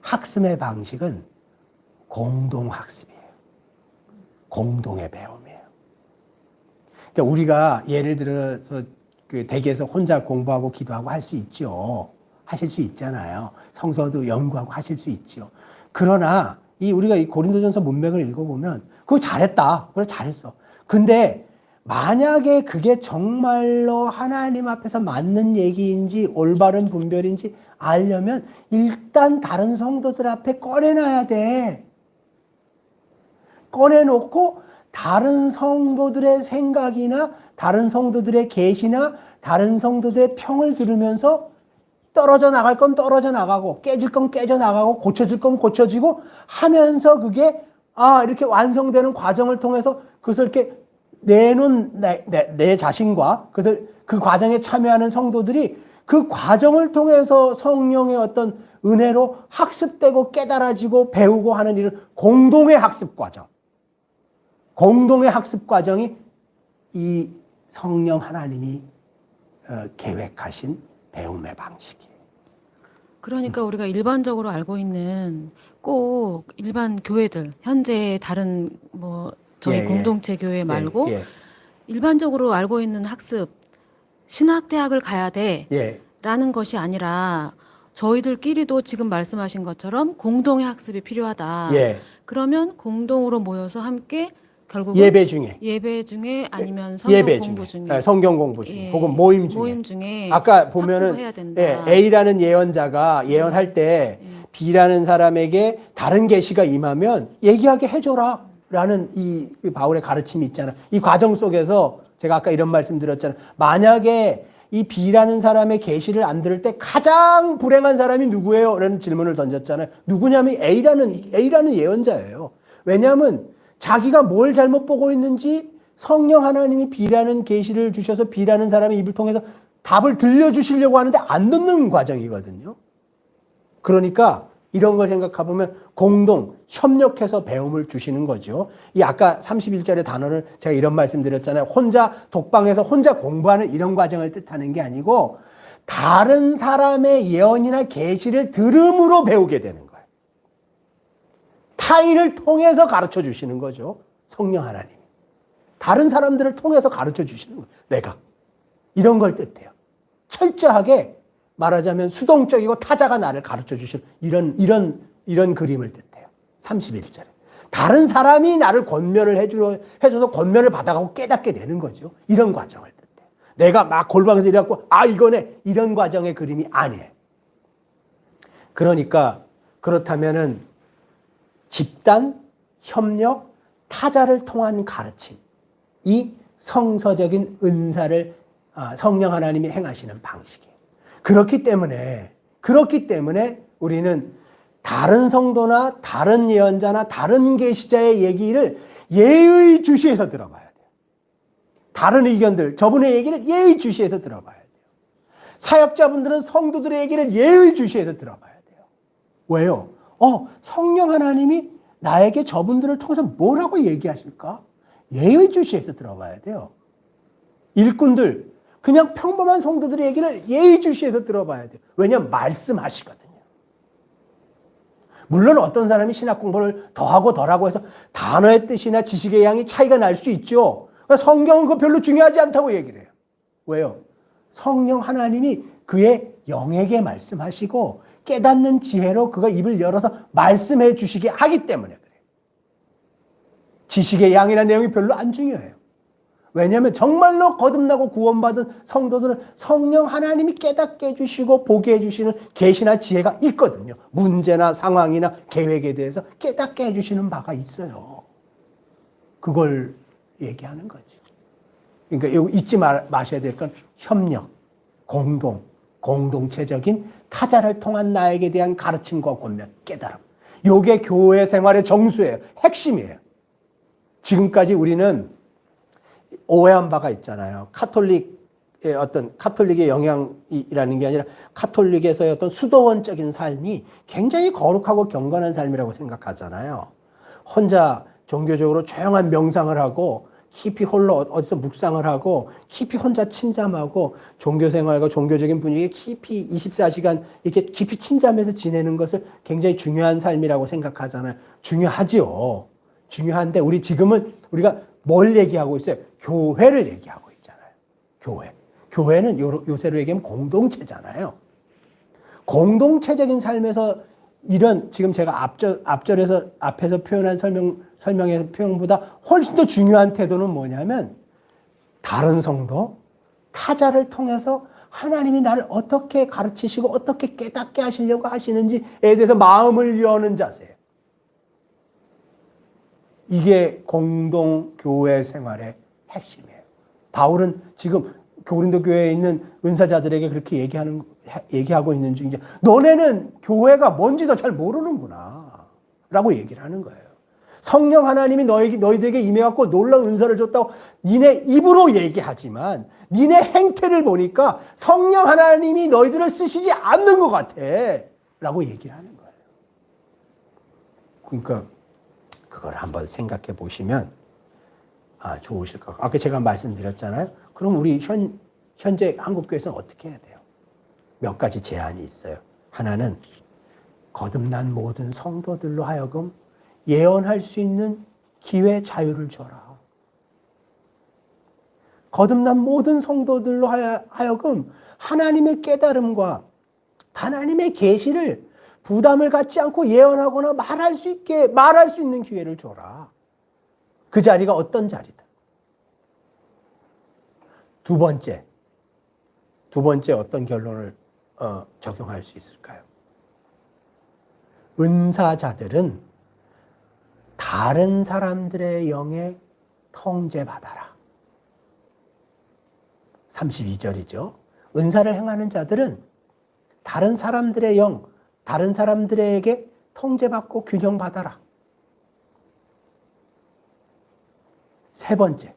학습의 방식은 공동학습이에요. 공동의 배움이에요. 그러니까 우리가 예를 들어서 그 댁에서 혼자 공부하고 기도하고 할 수 있죠. 하실 수 있잖아요. 성서도 연구하고 하실 수 있죠. 그러나 우리가 이 고린도전서 문맥을 읽어보면 그거 잘했다. 그래 잘했어. 근데 만약에 그게 정말로 하나님 앞에서 맞는 얘기인지 올바른 분별인지 알려면 일단 다른 성도들 앞에 꺼내놔야 돼. 꺼내놓고 다른 성도들의 생각이나 다른 성도들의 계시나 다른 성도들의 평을 들으면서 떨어져 나갈 건 떨어져 나가고 깨질 건 깨져 나가고 고쳐질 건 고쳐지고 하면서 그게 이렇게 완성되는 과정을 통해서 그것을 이렇게 내놓은 내 자신과 그것을 그 과정에 참여하는 성도들이 그 과정을 통해서 성령의 어떤 은혜로 학습되고 깨달아지고 배우고 하는 일을 공동의 학습 과정. 공동의 학습 과정이 이 성령 하나님이 계획하신 배움의 방식이에요. 그러니까 우리가 일반적으로 알고 있는 꼭 일반 교회들, 현재 다른 저희 예, 예. 공동체 교회 말고 예, 일반적으로 알고 있는 학습, 신학대학을 가야 돼 예. 라는 것이 아니라 저희들끼리도 지금 말씀하신 것처럼 공동의 학습이 필요하다. 예. 그러면 공동으로 모여서 함께 결국은 예배 중에 아니면 성경 예배 공부 중에 중에 성경 공부 중에 예, 혹은 모임 중에 아까 보면은 학습을 해야 된다. A라는 예언자가 예언할 때 B라는 사람에게 다른 계시가 임하면 얘기하게 해줘라 라는 이 바울의 가르침이 있잖아. 이 과정 속에서 제가 아까 이런 말씀 드렸잖아요. 만약에 이 B라는 사람의 계시를 안 들을 때 가장 불행한 사람이 누구예요? 라는 질문을 던졌잖아요. 누구냐면 A라는 예언자예요. 왜냐하면 자기가 뭘 잘못 보고 있는지 성령 하나님이 B라는 계시를 주셔서 B라는 사람의 입을 통해서 답을 들려주시려고 하는데 안 듣는 과정이거든요. 그러니까 이런 걸 생각해보면 공동, 협력해서 배움을 주시는 거죠. 이 아까 31절의 단어를 제가 이런 말씀 드렸잖아요. 혼자 독방에서 혼자 공부하는 이런 과정을 뜻하는 게 아니고 다른 사람의 예언이나 계시를 들음으로 배우게 되는 거예요. 타인을 통해서 가르쳐 주시는 거죠. 성령 하나님이. 다른 사람들을 통해서 가르쳐 주시는 거예요. 내가. 이런 걸 뜻해요. 철저하게 말하자면 수동적이고 타자가 나를 가르쳐 주시는 이런 그림을 뜻해요. 31절에. 다른 사람이 나를 권면을 해줘서 권면을 받아가고 깨닫게 되는 거죠. 이런 과정을 뜻해요. 내가 막 골방에서 이래갖고 이거네. 이런 과정의 그림이 아니에요. 그러니까 그렇다면은 집단, 협력, 타자를 통한 가르침. 이 성서적인 은사를 성령 하나님이 행하시는 방식이에요. 그렇기 때문에 우리는 다른 성도나 다른 예언자나 다른 계시자의 얘기를 예의주시해서 들어봐야 돼요. 다른 의견들, 저분의 얘기를 예의주시해서 들어봐야 돼요. 사역자분들은 성도들의 얘기를 예의주시해서 들어봐야 돼요. 왜요? 성령 하나님이 나에게 저분들을 통해서 뭐라고 얘기하실까? 예의주시해서 들어봐야 돼요. 일꾼들, 그냥 평범한 성도들의 얘기를 예의주시해서 들어봐야 돼요. 왜냐하면 말씀하시거든요. 물론 어떤 사람이 신학 공부를 더하고 덜하고 해서 단어의 뜻이나 지식의 양이 차이가 날 수 있죠. 성경은 그거 별로 중요하지 않다고 얘기를 해요. 왜요? 성령 하나님이 그의 영에게 말씀하시고 깨닫는 지혜로 그가 입을 열어서 말씀해 주시게 하기 때문에 그래요. 지식의 양이나 내용이 별로 안 중요해요. 왜냐하면 정말로 거듭나고 구원받은 성도들은 성령 하나님이 깨닫게 해주시고 보게 해주시는 계시나 지혜가 있거든요. 문제나 상황이나 계획에 대해서 깨닫게 해주시는 바가 있어요. 그걸 얘기하는 거죠. 그러니까 잊지 마셔야 될 건 협력, 공동체적인 타자를 통한 나에게 대한 가르침과 권면, 깨달음. 이게 교회 생활의 정수예요. 핵심이에요. 지금까지 우리는 오해한 바가 있잖아요. 카톨릭의 영향이라는 게 아니라 카톨릭에서의 어떤 수도원적인 삶이 굉장히 거룩하고 경건한 삶이라고 생각하잖아요. 혼자 종교적으로 조용한 명상을 하고 깊이 홀로 어디서 묵상을 하고 깊이 혼자 침잠하고 종교생활과 종교적인 분위기에 깊이 24시간 이렇게 깊이 침잠해서 지내는 것을 굉장히 중요한 삶이라고 생각하잖아요. 중요하지요. 중요한데 우리가 뭘 얘기하고 있어요? 교회를 얘기하고 있잖아요. 교회는 요새로 얘기하면 공동체잖아요. 공동체적인 삶에서 이런 지금 제가 앞에서 표현한 설명의 표현보다 훨씬 더 중요한 태도는 뭐냐면 다른 성도, 타자를 통해서 하나님이 나를 어떻게 가르치시고 어떻게 깨닫게 하시려고 하시는지에 대해서 마음을 여는 자세예요. 이게 공동교회 생활의 핵심이에요. 바울은 지금 고린도 교회에 있는 은사자들에게 그렇게 얘기하고 있는 중이죠. 너네는 교회가 뭔지도 잘 모르는구나 라고 얘기를 하는 거예요. 성령 하나님이 너희들에게 임해갖고 놀라운 은사를 줬다고 니네 입으로 얘기하지만 니네 행태를 보니까 성령 하나님이 너희들을 쓰시지 않는 것 같아 라고 얘기를 하는 거예요. 그러니까 그걸 한번 생각해 보시면 좋으실 것 같아요. 아까 제가 말씀드렸잖아요. 그럼 우리 현재 한국교회에서는 어떻게 해야 돼요? 몇 가지 제안이 있어요. 하나는 거듭난 모든 성도들로 하여금 예언할 수 있는 기회 자유를 줘라. 거듭난 모든 성도들로 하여금 하나님의 깨달음과 하나님의 계시를 부담을 갖지 않고 예언하거나 말할 수 있는 기회를 줘라. 그 자리가 어떤 자리다. 두 번째 어떤 결론을 적용할 수 있을까요? 은사자들은 다른 사람들의 영에 통제받아라. 32절이죠. 은사를 행하는 자들은 다른 사람들의 영, 다른 사람들에게 통제받고 균형받아라. 세 번째,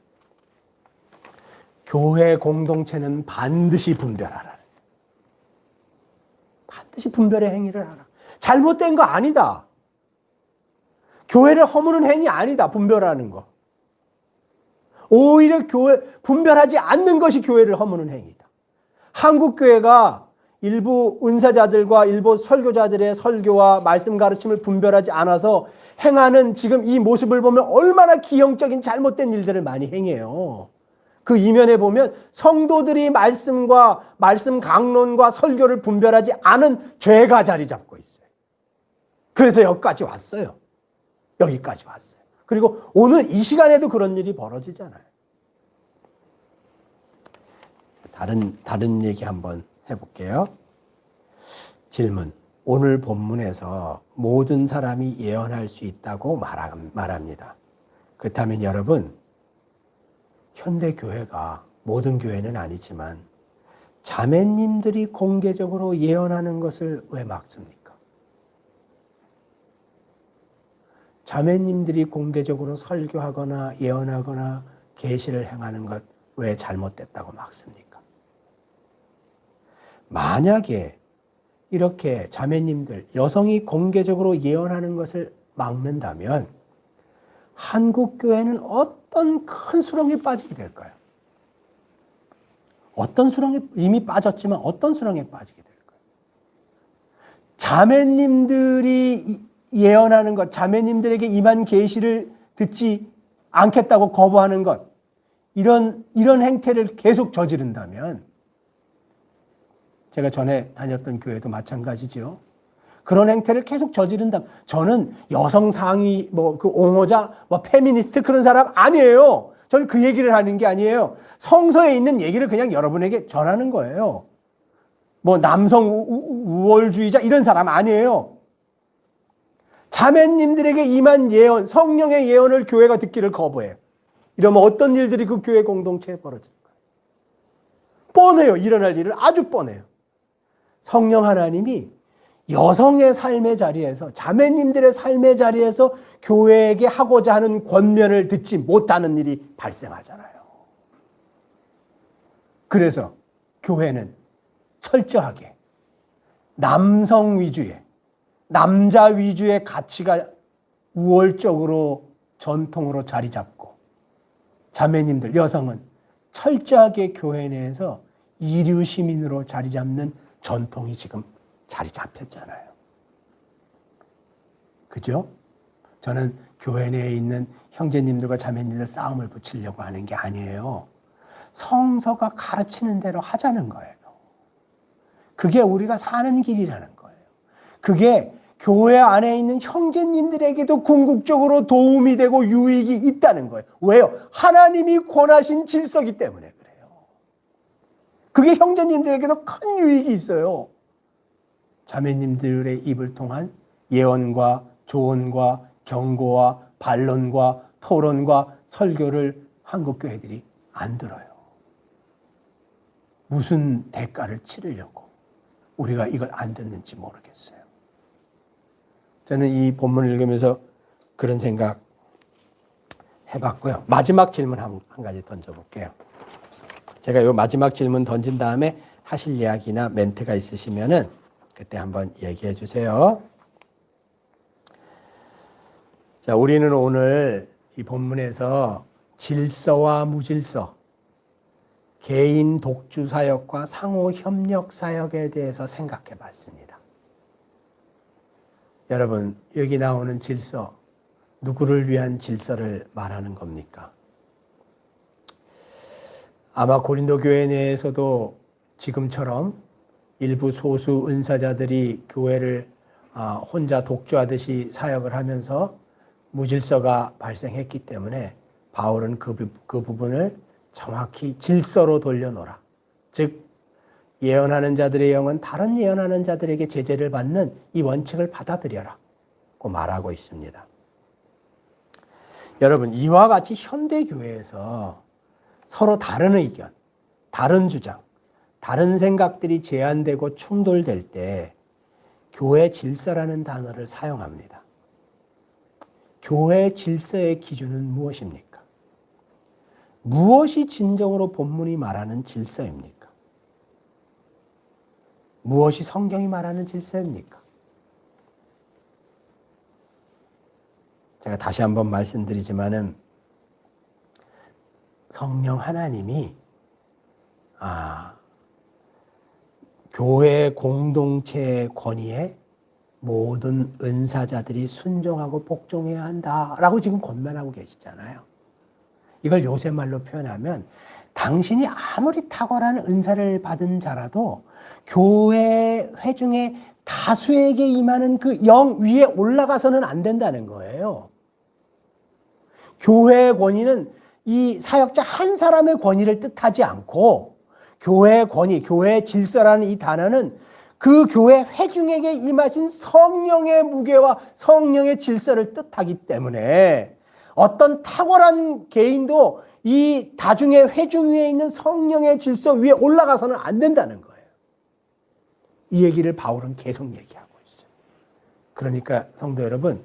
교회 공동체는 반드시 분별하라. 반드시 분별의 행위를 하라. 잘못된 거 아니다. 교회를 허무는 행위 아니다. 분별하는 거. 오히려 분별하지 않는 것이 교회를 허무는 행위다. 한국 교회가 일부 은사자들과 일부 설교자들의 설교와 말씀 가르침을 분별하지 않아서 행하는 지금 이 모습을 보면 얼마나 기형적인 잘못된 일들을 많이 행해요. 그 이면에 보면 성도들이 말씀과 말씀 강론과 설교를 분별하지 않은 죄가 자리 잡고 있어요. 그래서 여기까지 왔어요. 여기까지 왔어요. 그리고 오늘 이 시간에도 그런 일이 벌어지잖아요. 다른 얘기 한번 해볼게요. 질문. 오늘 본문에서 모든 사람이 예언할 수 있다고 말합니다. 그렇다면 여러분, 현대 교회가, 모든 교회는 아니지만 자매님들이 공개적으로 예언하는 것을 왜 막습니까? 자매님들이 공개적으로 설교하거나 예언하거나 계시를 행하는 것 왜 잘못됐다고 막습니까? 만약에 이렇게 자매님들, 여성이 공개적으로 예언하는 것을 막는다면 한국 교회는 어떤 큰 수렁에 빠지게 될까요? 어떤 수렁에 이미 빠졌지만 어떤 수렁에 빠지게 될까요? 자매님들이 예언하는 것, 자매님들에게 임한 계시를 듣지 않겠다고 거부하는 것, 이런 행태를 계속 저지른다면, 제가 전에 다녔던 교회도 마찬가지죠. 그런 행태를 계속 저지른다면, 저는 여성 상위, 그 옹호자, 페미니스트 그런 사람 아니에요. 저는 그 얘기를 하는 게 아니에요. 성서에 있는 얘기를 그냥 여러분에게 전하는 거예요. 남성 우월주의자 이런 사람 아니에요. 자매님들에게 임한 예언, 성령의 예언을 교회가 듣기를 거부해요. 이러면 어떤 일들이 그 교회 공동체에 벌어질까요? 뻔해요. 일어날 일은 아주 뻔해요. 성령 하나님이 여성의 삶의 자리에서, 자매님들의 삶의 자리에서 교회에게 하고자 하는 권면을 듣지 못하는 일이 발생하잖아요. 그래서 교회는 철저하게 남성 위주의, 남자 위주의 가치가 우월적으로 전통으로 자리 잡고, 자매님들, 여성은 철저하게 교회 내에서 이류 시민으로 자리 잡는 전통이 지금 자리 잡혔잖아요. 그죠? 저는 교회 내에 있는 형제님들과 자매님들 싸움을 붙이려고 하는 게 아니에요. 성서가 가르치는 대로 하자는 거예요. 그게 우리가 사는 길이라는 거예요. 그게 교회 안에 있는 형제님들에게도 궁극적으로 도움이 되고 유익이 있다는 거예요. 왜요? 하나님이 권하신 질서이기 때문에 그래요. 그게 형제님들에게도 큰 유익이 있어요. 자매님들의 입을 통한 예언과 조언과 경고와 반론과 토론과 설교를 한국 교회들이 안 들어요. 무슨 대가를 치르려고 우리가 이걸 안 듣는지 모르겠어요. 저는 이 본문을 읽으면서 그런 생각 해봤고요. 마지막 질문 한 가지 던져볼게요. 제가 이 마지막 질문 던진 다음에 하실 이야기나 멘트가 있으시면은 그때 한번 얘기해 주세요. 자, 우리는 오늘 이 본문에서 질서와 무질서, 개인 독주 사역과 상호 협력 사역에 대해서 생각해 봤습니다. 여러분, 여기 나오는 질서, 누구를 위한 질서를 말하는 겁니까? 아마 고린도 교회 내에서도 지금처럼 일부 소수 은사자들이 교회를 혼자 독주하듯이 사역을 하면서 무질서가 발생했기 때문에 바울은 그 부분을 정확히 질서로 돌려놓으라. 즉 예언하는 자들의 영은 다른 예언하는 자들에게 제재를 받는 이 원칙을 받아들여라고 말하고 있습니다. 여러분, 이와 같이 현대교회에서 서로 다른 의견, 다른 주장, 다른 생각들이 제한되고 충돌될 때 교회 질서라는 단어를 사용합니다. 교회 질서의 기준은 무엇입니까? 무엇이 진정으로 본문이 말하는 질서입니까? 무엇이 성경이 말하는 질서입니까? 제가 다시 한번 말씀드리지만은 성령 하나님이 교회 공동체의 권위에 모든 은사자들이 순종하고 복종해야 한다라고 지금 권면하고 계시잖아요. 이걸 요새 말로 표현하면 당신이 아무리 탁월한 은사를 받은 자라도 교회 회중의 다수에게 임하는 그 영 위에 올라가서는 안 된다는 거예요. 교회의 권위는 이 사역자 한 사람의 권위를 뜻하지 않고 교회의 권위, 교회의 질서라는 이 단어는 그 교회 회중에게 임하신 성령의 무게와 성령의 질서를 뜻하기 때문에 어떤 탁월한 개인도 이 다중의 회중 위에 있는 성령의 질서 위에 올라가서는 안 된다는 거예요. 이 얘기를 바울은 계속 얘기하고 있어요. 그러니까 성도 여러분,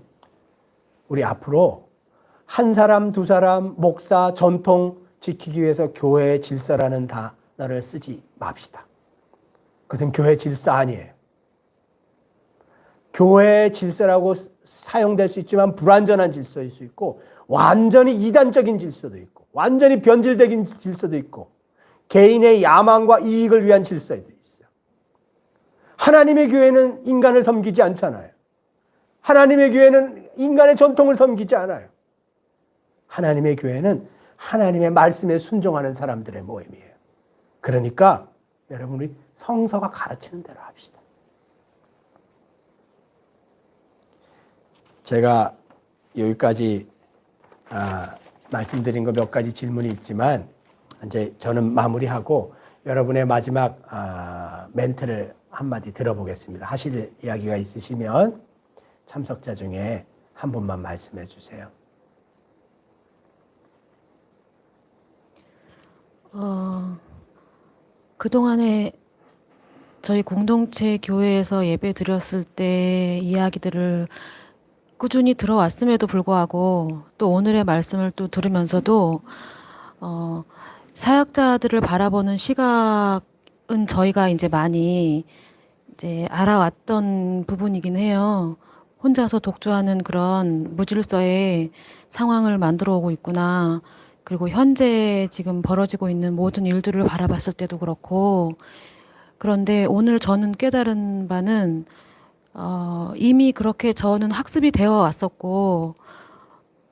우리 앞으로 한 사람, 두 사람, 목사, 전통 지키기 위해서 교회의 질서라는 단어를 쓰지 맙시다. 그것은 교회 질서 아니에요. 교회의 질서라고 사용될 수 있지만 불완전한 질서일 수 있고 완전히 이단적인 질서도 있고 완전히 변질된 질서도 있고 개인의 야망과 이익을 위한 질서도 있어요. 하나님의 교회는 인간을 섬기지 않잖아요. 하나님의 교회는 인간의 전통을 섬기지 않아요. 하나님의 교회는 하나님의 말씀에 순종하는 사람들의 모임이에요. 그러니까 여러분 우리 성서가 가르치는 대로 합시다. 제가 여기까지 말씀드린 거 몇 가지 질문이 있지만 이제 저는 마무리하고 여러분의 마지막 멘트를 한마디 들어보겠습니다. 하실 이야기가 있으시면 참석자 중에 한 분만 말씀해 주세요. 그동안에 저희 공동체 교회에서 예배 드렸을 때 이야기들을 꾸준히 들어왔음에도 불구하고 또 오늘의 말씀을 또 들으면서도 사역자들을 바라보는 시각은 저희가 이제 많이 이제 알아왔던 부분이긴 해요. 혼자서 독주하는 그런 무질서의 상황을 만들어 오고 있구나. 그리고 현재 지금 벌어지고 있는 모든 일들을 바라봤을 때도 그렇고, 그런데 오늘 저는 깨달은 바는 이미 그렇게 저는 학습이 되어 왔었고,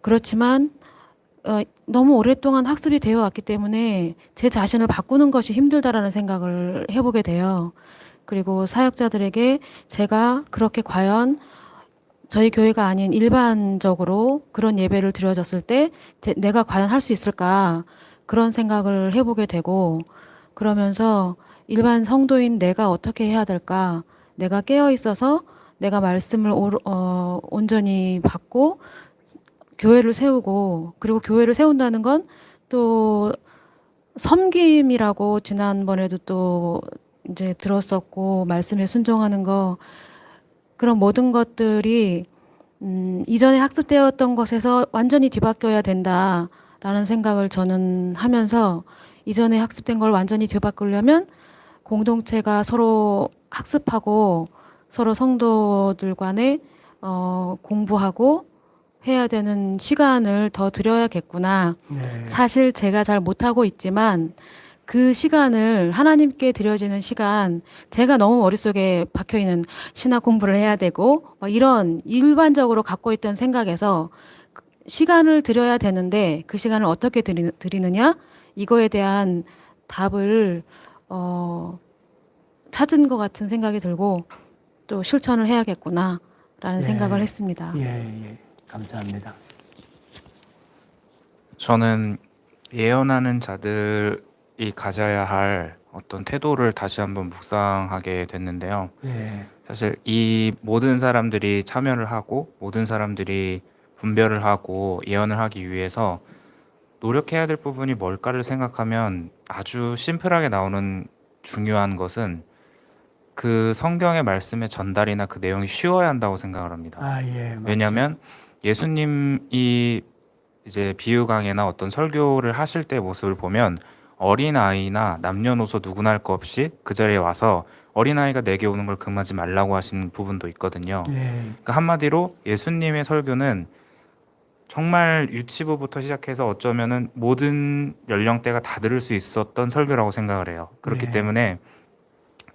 그렇지만 너무 오랫동안 학습이 되어 왔기 때문에 제 자신을 바꾸는 것이 힘들다라는 생각을 해보게 돼요. 그리고 사역자들에게 제가 그렇게 과연 저희 교회가 아닌 일반적으로 그런 예배를 드려졌을 때 내가 과연 할 수 있을까 그런 생각을 해보게 되고, 그러면서 일반 성도인 내가 어떻게 해야 될까, 내가 깨어 있어서 내가 말씀을 온전히 받고 교회를 세우고, 그리고 교회를 세운다는 건 또 섬김이라고 지난번에도 또 이제 들었었고, 말씀에 순종하는 거, 그런 모든 것들이 이전에 학습되었던 것에서 완전히 뒤바뀌어야 된다라는 생각을 저는 하면서, 이전에 학습된 걸 완전히 뒤바꾸려면 공동체가 서로 학습하고 서로 성도들 간에 공부하고 해야 되는 시간을 더 드려야겠구나. 네. 사실 제가 잘 못하고 있지만 그 시간을 하나님께 드려지는 시간, 제가 너무 머릿속에 박혀있는 신학 공부를 해야 되고 막 이런 일반적으로 갖고 있던 생각에서 시간을 드려야 되는데 그 시간을 어떻게 드리느냐, 이거에 대한 답을 찾은 것 같은 생각이 들고 또 실천을 해야겠구나 라는 생각을 했습니다. 예, 감사합니다. 저는 예언하는 자들이 가져야 할 어떤 태도를 다시 한번 묵상하게 됐는데요. 예, 사실 이 모든 사람들이 참여를 하고 모든 사람들이 분별을 하고 예언을 하기 위해서 노력해야 될 부분이 뭘까를 생각하면 아주 심플하게 나오는 중요한 것은 그 성경의 말씀의 전달이나 그 내용이 쉬워야 한다고 생각을 합니다. 예, 맞죠. 왜냐하면 예수님이 이제 비유 강해나 어떤 설교를 하실 때 모습을 보면 어린 아이나 남녀노소 누구나 할 거 없이 그 자리에 와서 어린 아이가 내게 오는 걸 금하지 말라고 하시는 부분도 있거든요. 예, 그러니까 한마디로 예수님의 설교는 정말 유치부부터 시작해서 어쩌면은 모든 연령대가 다 들을 수 있었던 설교라고 생각을 해요. 그렇기 네. 때문에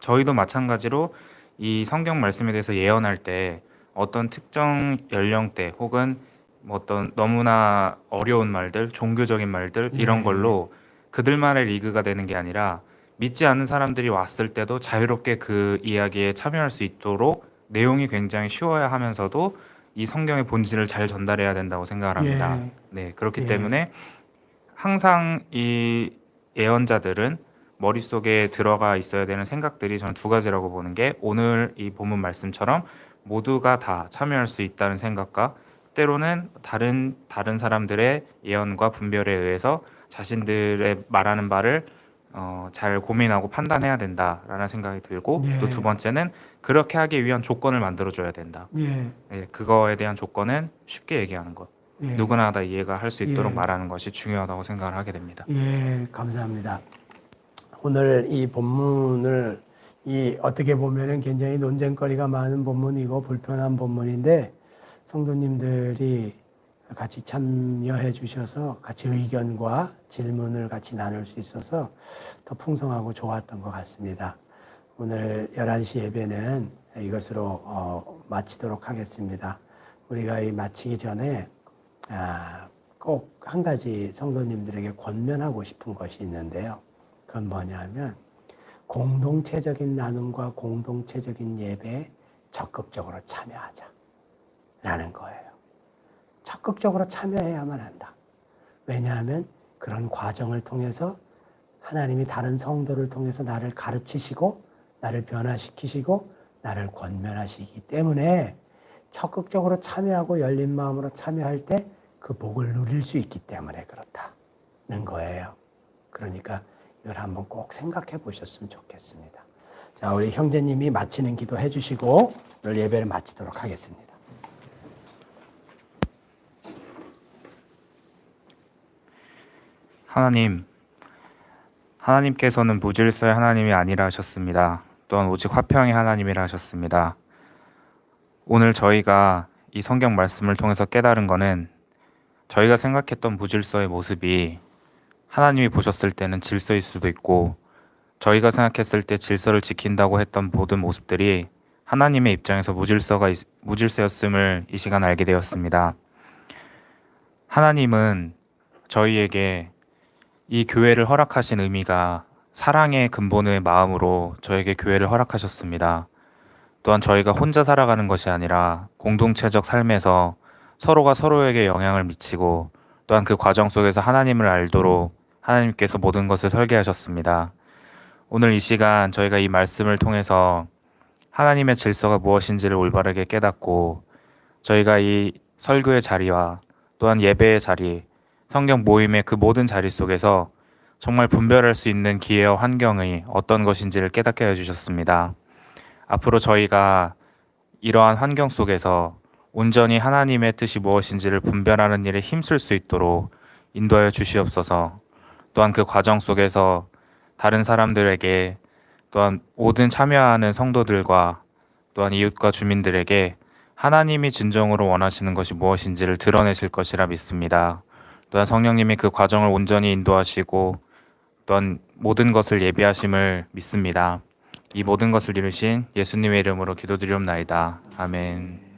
저희도 마찬가지로 이 성경 말씀에 대해서 예언할 때 어떤 특정 연령대 혹은 뭐 어떤 너무나 어려운 말들, 종교적인 말들 이런 예. 걸로 그들만의 리그가 되는 게 아니라 믿지 않는 사람들이 왔을 때도 자유롭게 그 이야기에 참여할 수 있도록 내용이 굉장히 쉬워야 하면서도 이 성경의 본질을 잘 전달해야 된다고 생각을 합니다. 예. 네, 그렇기 예. 때문에 항상 이 예언자들은 머릿속에 들어가 있어야 되는 생각들이 저는 두 가지라고 보는 게 오늘 이 본문 말씀처럼 모두가 다 참여할 수 있다는 생각과 때로는 다른 사람들의 예언과 분별에 의해서 자신들의 말하는 바를 잘 고민하고 판단해야 된다라는 생각이 들고 예. 또 두 번째는 그렇게 하기 위한 조건을 만들어줘야 된다. 예. 네, 그거에 대한 조건은 쉽게 얘기하는 것. 예. 누구나 다 이해가 할 수 있도록 예. 말하는 것이 중요하다고 생각을 하게 됩니다. 예, 감사합니다. 오늘 이 본문을 어떻게 보면은 굉장히 논쟁거리가 많은 본문이고 불편한 본문인데 성도님들이 같이 참여해 주셔서 같이 의견과 질문을 같이 나눌 수 있어서 더 풍성하고 좋았던 것 같습니다. 오늘 11시 예배는 이것으로 마치도록 하겠습니다. 우리가 이 마치기 전에 꼭 한 가지 성도님들에게 권면하고 싶은 것이 있는데요. 그건 뭐냐면 공동체적인 나눔과 공동체적인 예배에 적극적으로 참여하자라는 거예요. 적극적으로 참여해야만 한다. 왜냐하면 그런 과정을 통해서 하나님이 다른 성도를 통해서 나를 가르치시고 나를 변화시키시고 나를 권면하시기 때문에 적극적으로 참여하고 열린 마음으로 참여할 때 그 복을 누릴 수 있기 때문에 그렇다는 거예요. 그러니까 이걸 한번 꼭 생각해 보셨으면 좋겠습니다. 자, 우리 형제님이 마치는 기도 해주시고 오늘 예배를 마치도록 하겠습니다. 하나님께서는 무질서의 하나님이 아니라 하셨습니다. 또한 오직 화평의 하나님이라 하셨습니다. 오늘 저희가 이 성경 말씀을 통해서 깨달은 것은 저희가 생각했던 무질서의 모습이 하나님이 보셨을 때는 질서일 수도 있고 저희가 생각했을 때 질서를 지킨다고 했던 모든 모습들이 하나님의 입장에서 무질서였음을 이 시간 알게 되었습니다. 하나님은 저희에게 이 교회를 허락하신 의미가 사랑의 근본의 마음으로 저에게 교회를 허락하셨습니다. 또한 저희가 혼자 살아가는 것이 아니라 공동체적 삶에서 서로가 서로에게 영향을 미치고 또한 그 과정 속에서 하나님을 알도록 하나님께서 모든 것을 설계하셨습니다. 오늘 이 시간 저희가 이 말씀을 통해서 하나님의 질서가 무엇인지를 올바르게 깨닫고 저희가 이 설교의 자리와 또한 예배의 자리, 성경 모임의 그 모든 자리 속에서 정말 분별할 수 있는 기회와 환경이 어떤 것인지를 깨닫게 해주셨습니다. 앞으로 저희가 이러한 환경 속에서 온전히 하나님의 뜻이 무엇인지를 분별하는 일에 힘쓸 수 있도록 인도하여 주시옵소서. 또한 그 과정 속에서 다른 사람들에게 또한 모든 참여하는 성도들과 또한 이웃과 주민들에게 하나님이 진정으로 원하시는 것이 무엇인지를 드러내실 것이라 믿습니다. 또한 성령님이 그 과정을 온전히 인도하시고 또한 모든 것을 예비하심을 믿습니다. 이 모든 것을 이루신 예수님의 이름으로 기도드리옵나이다. 아멘.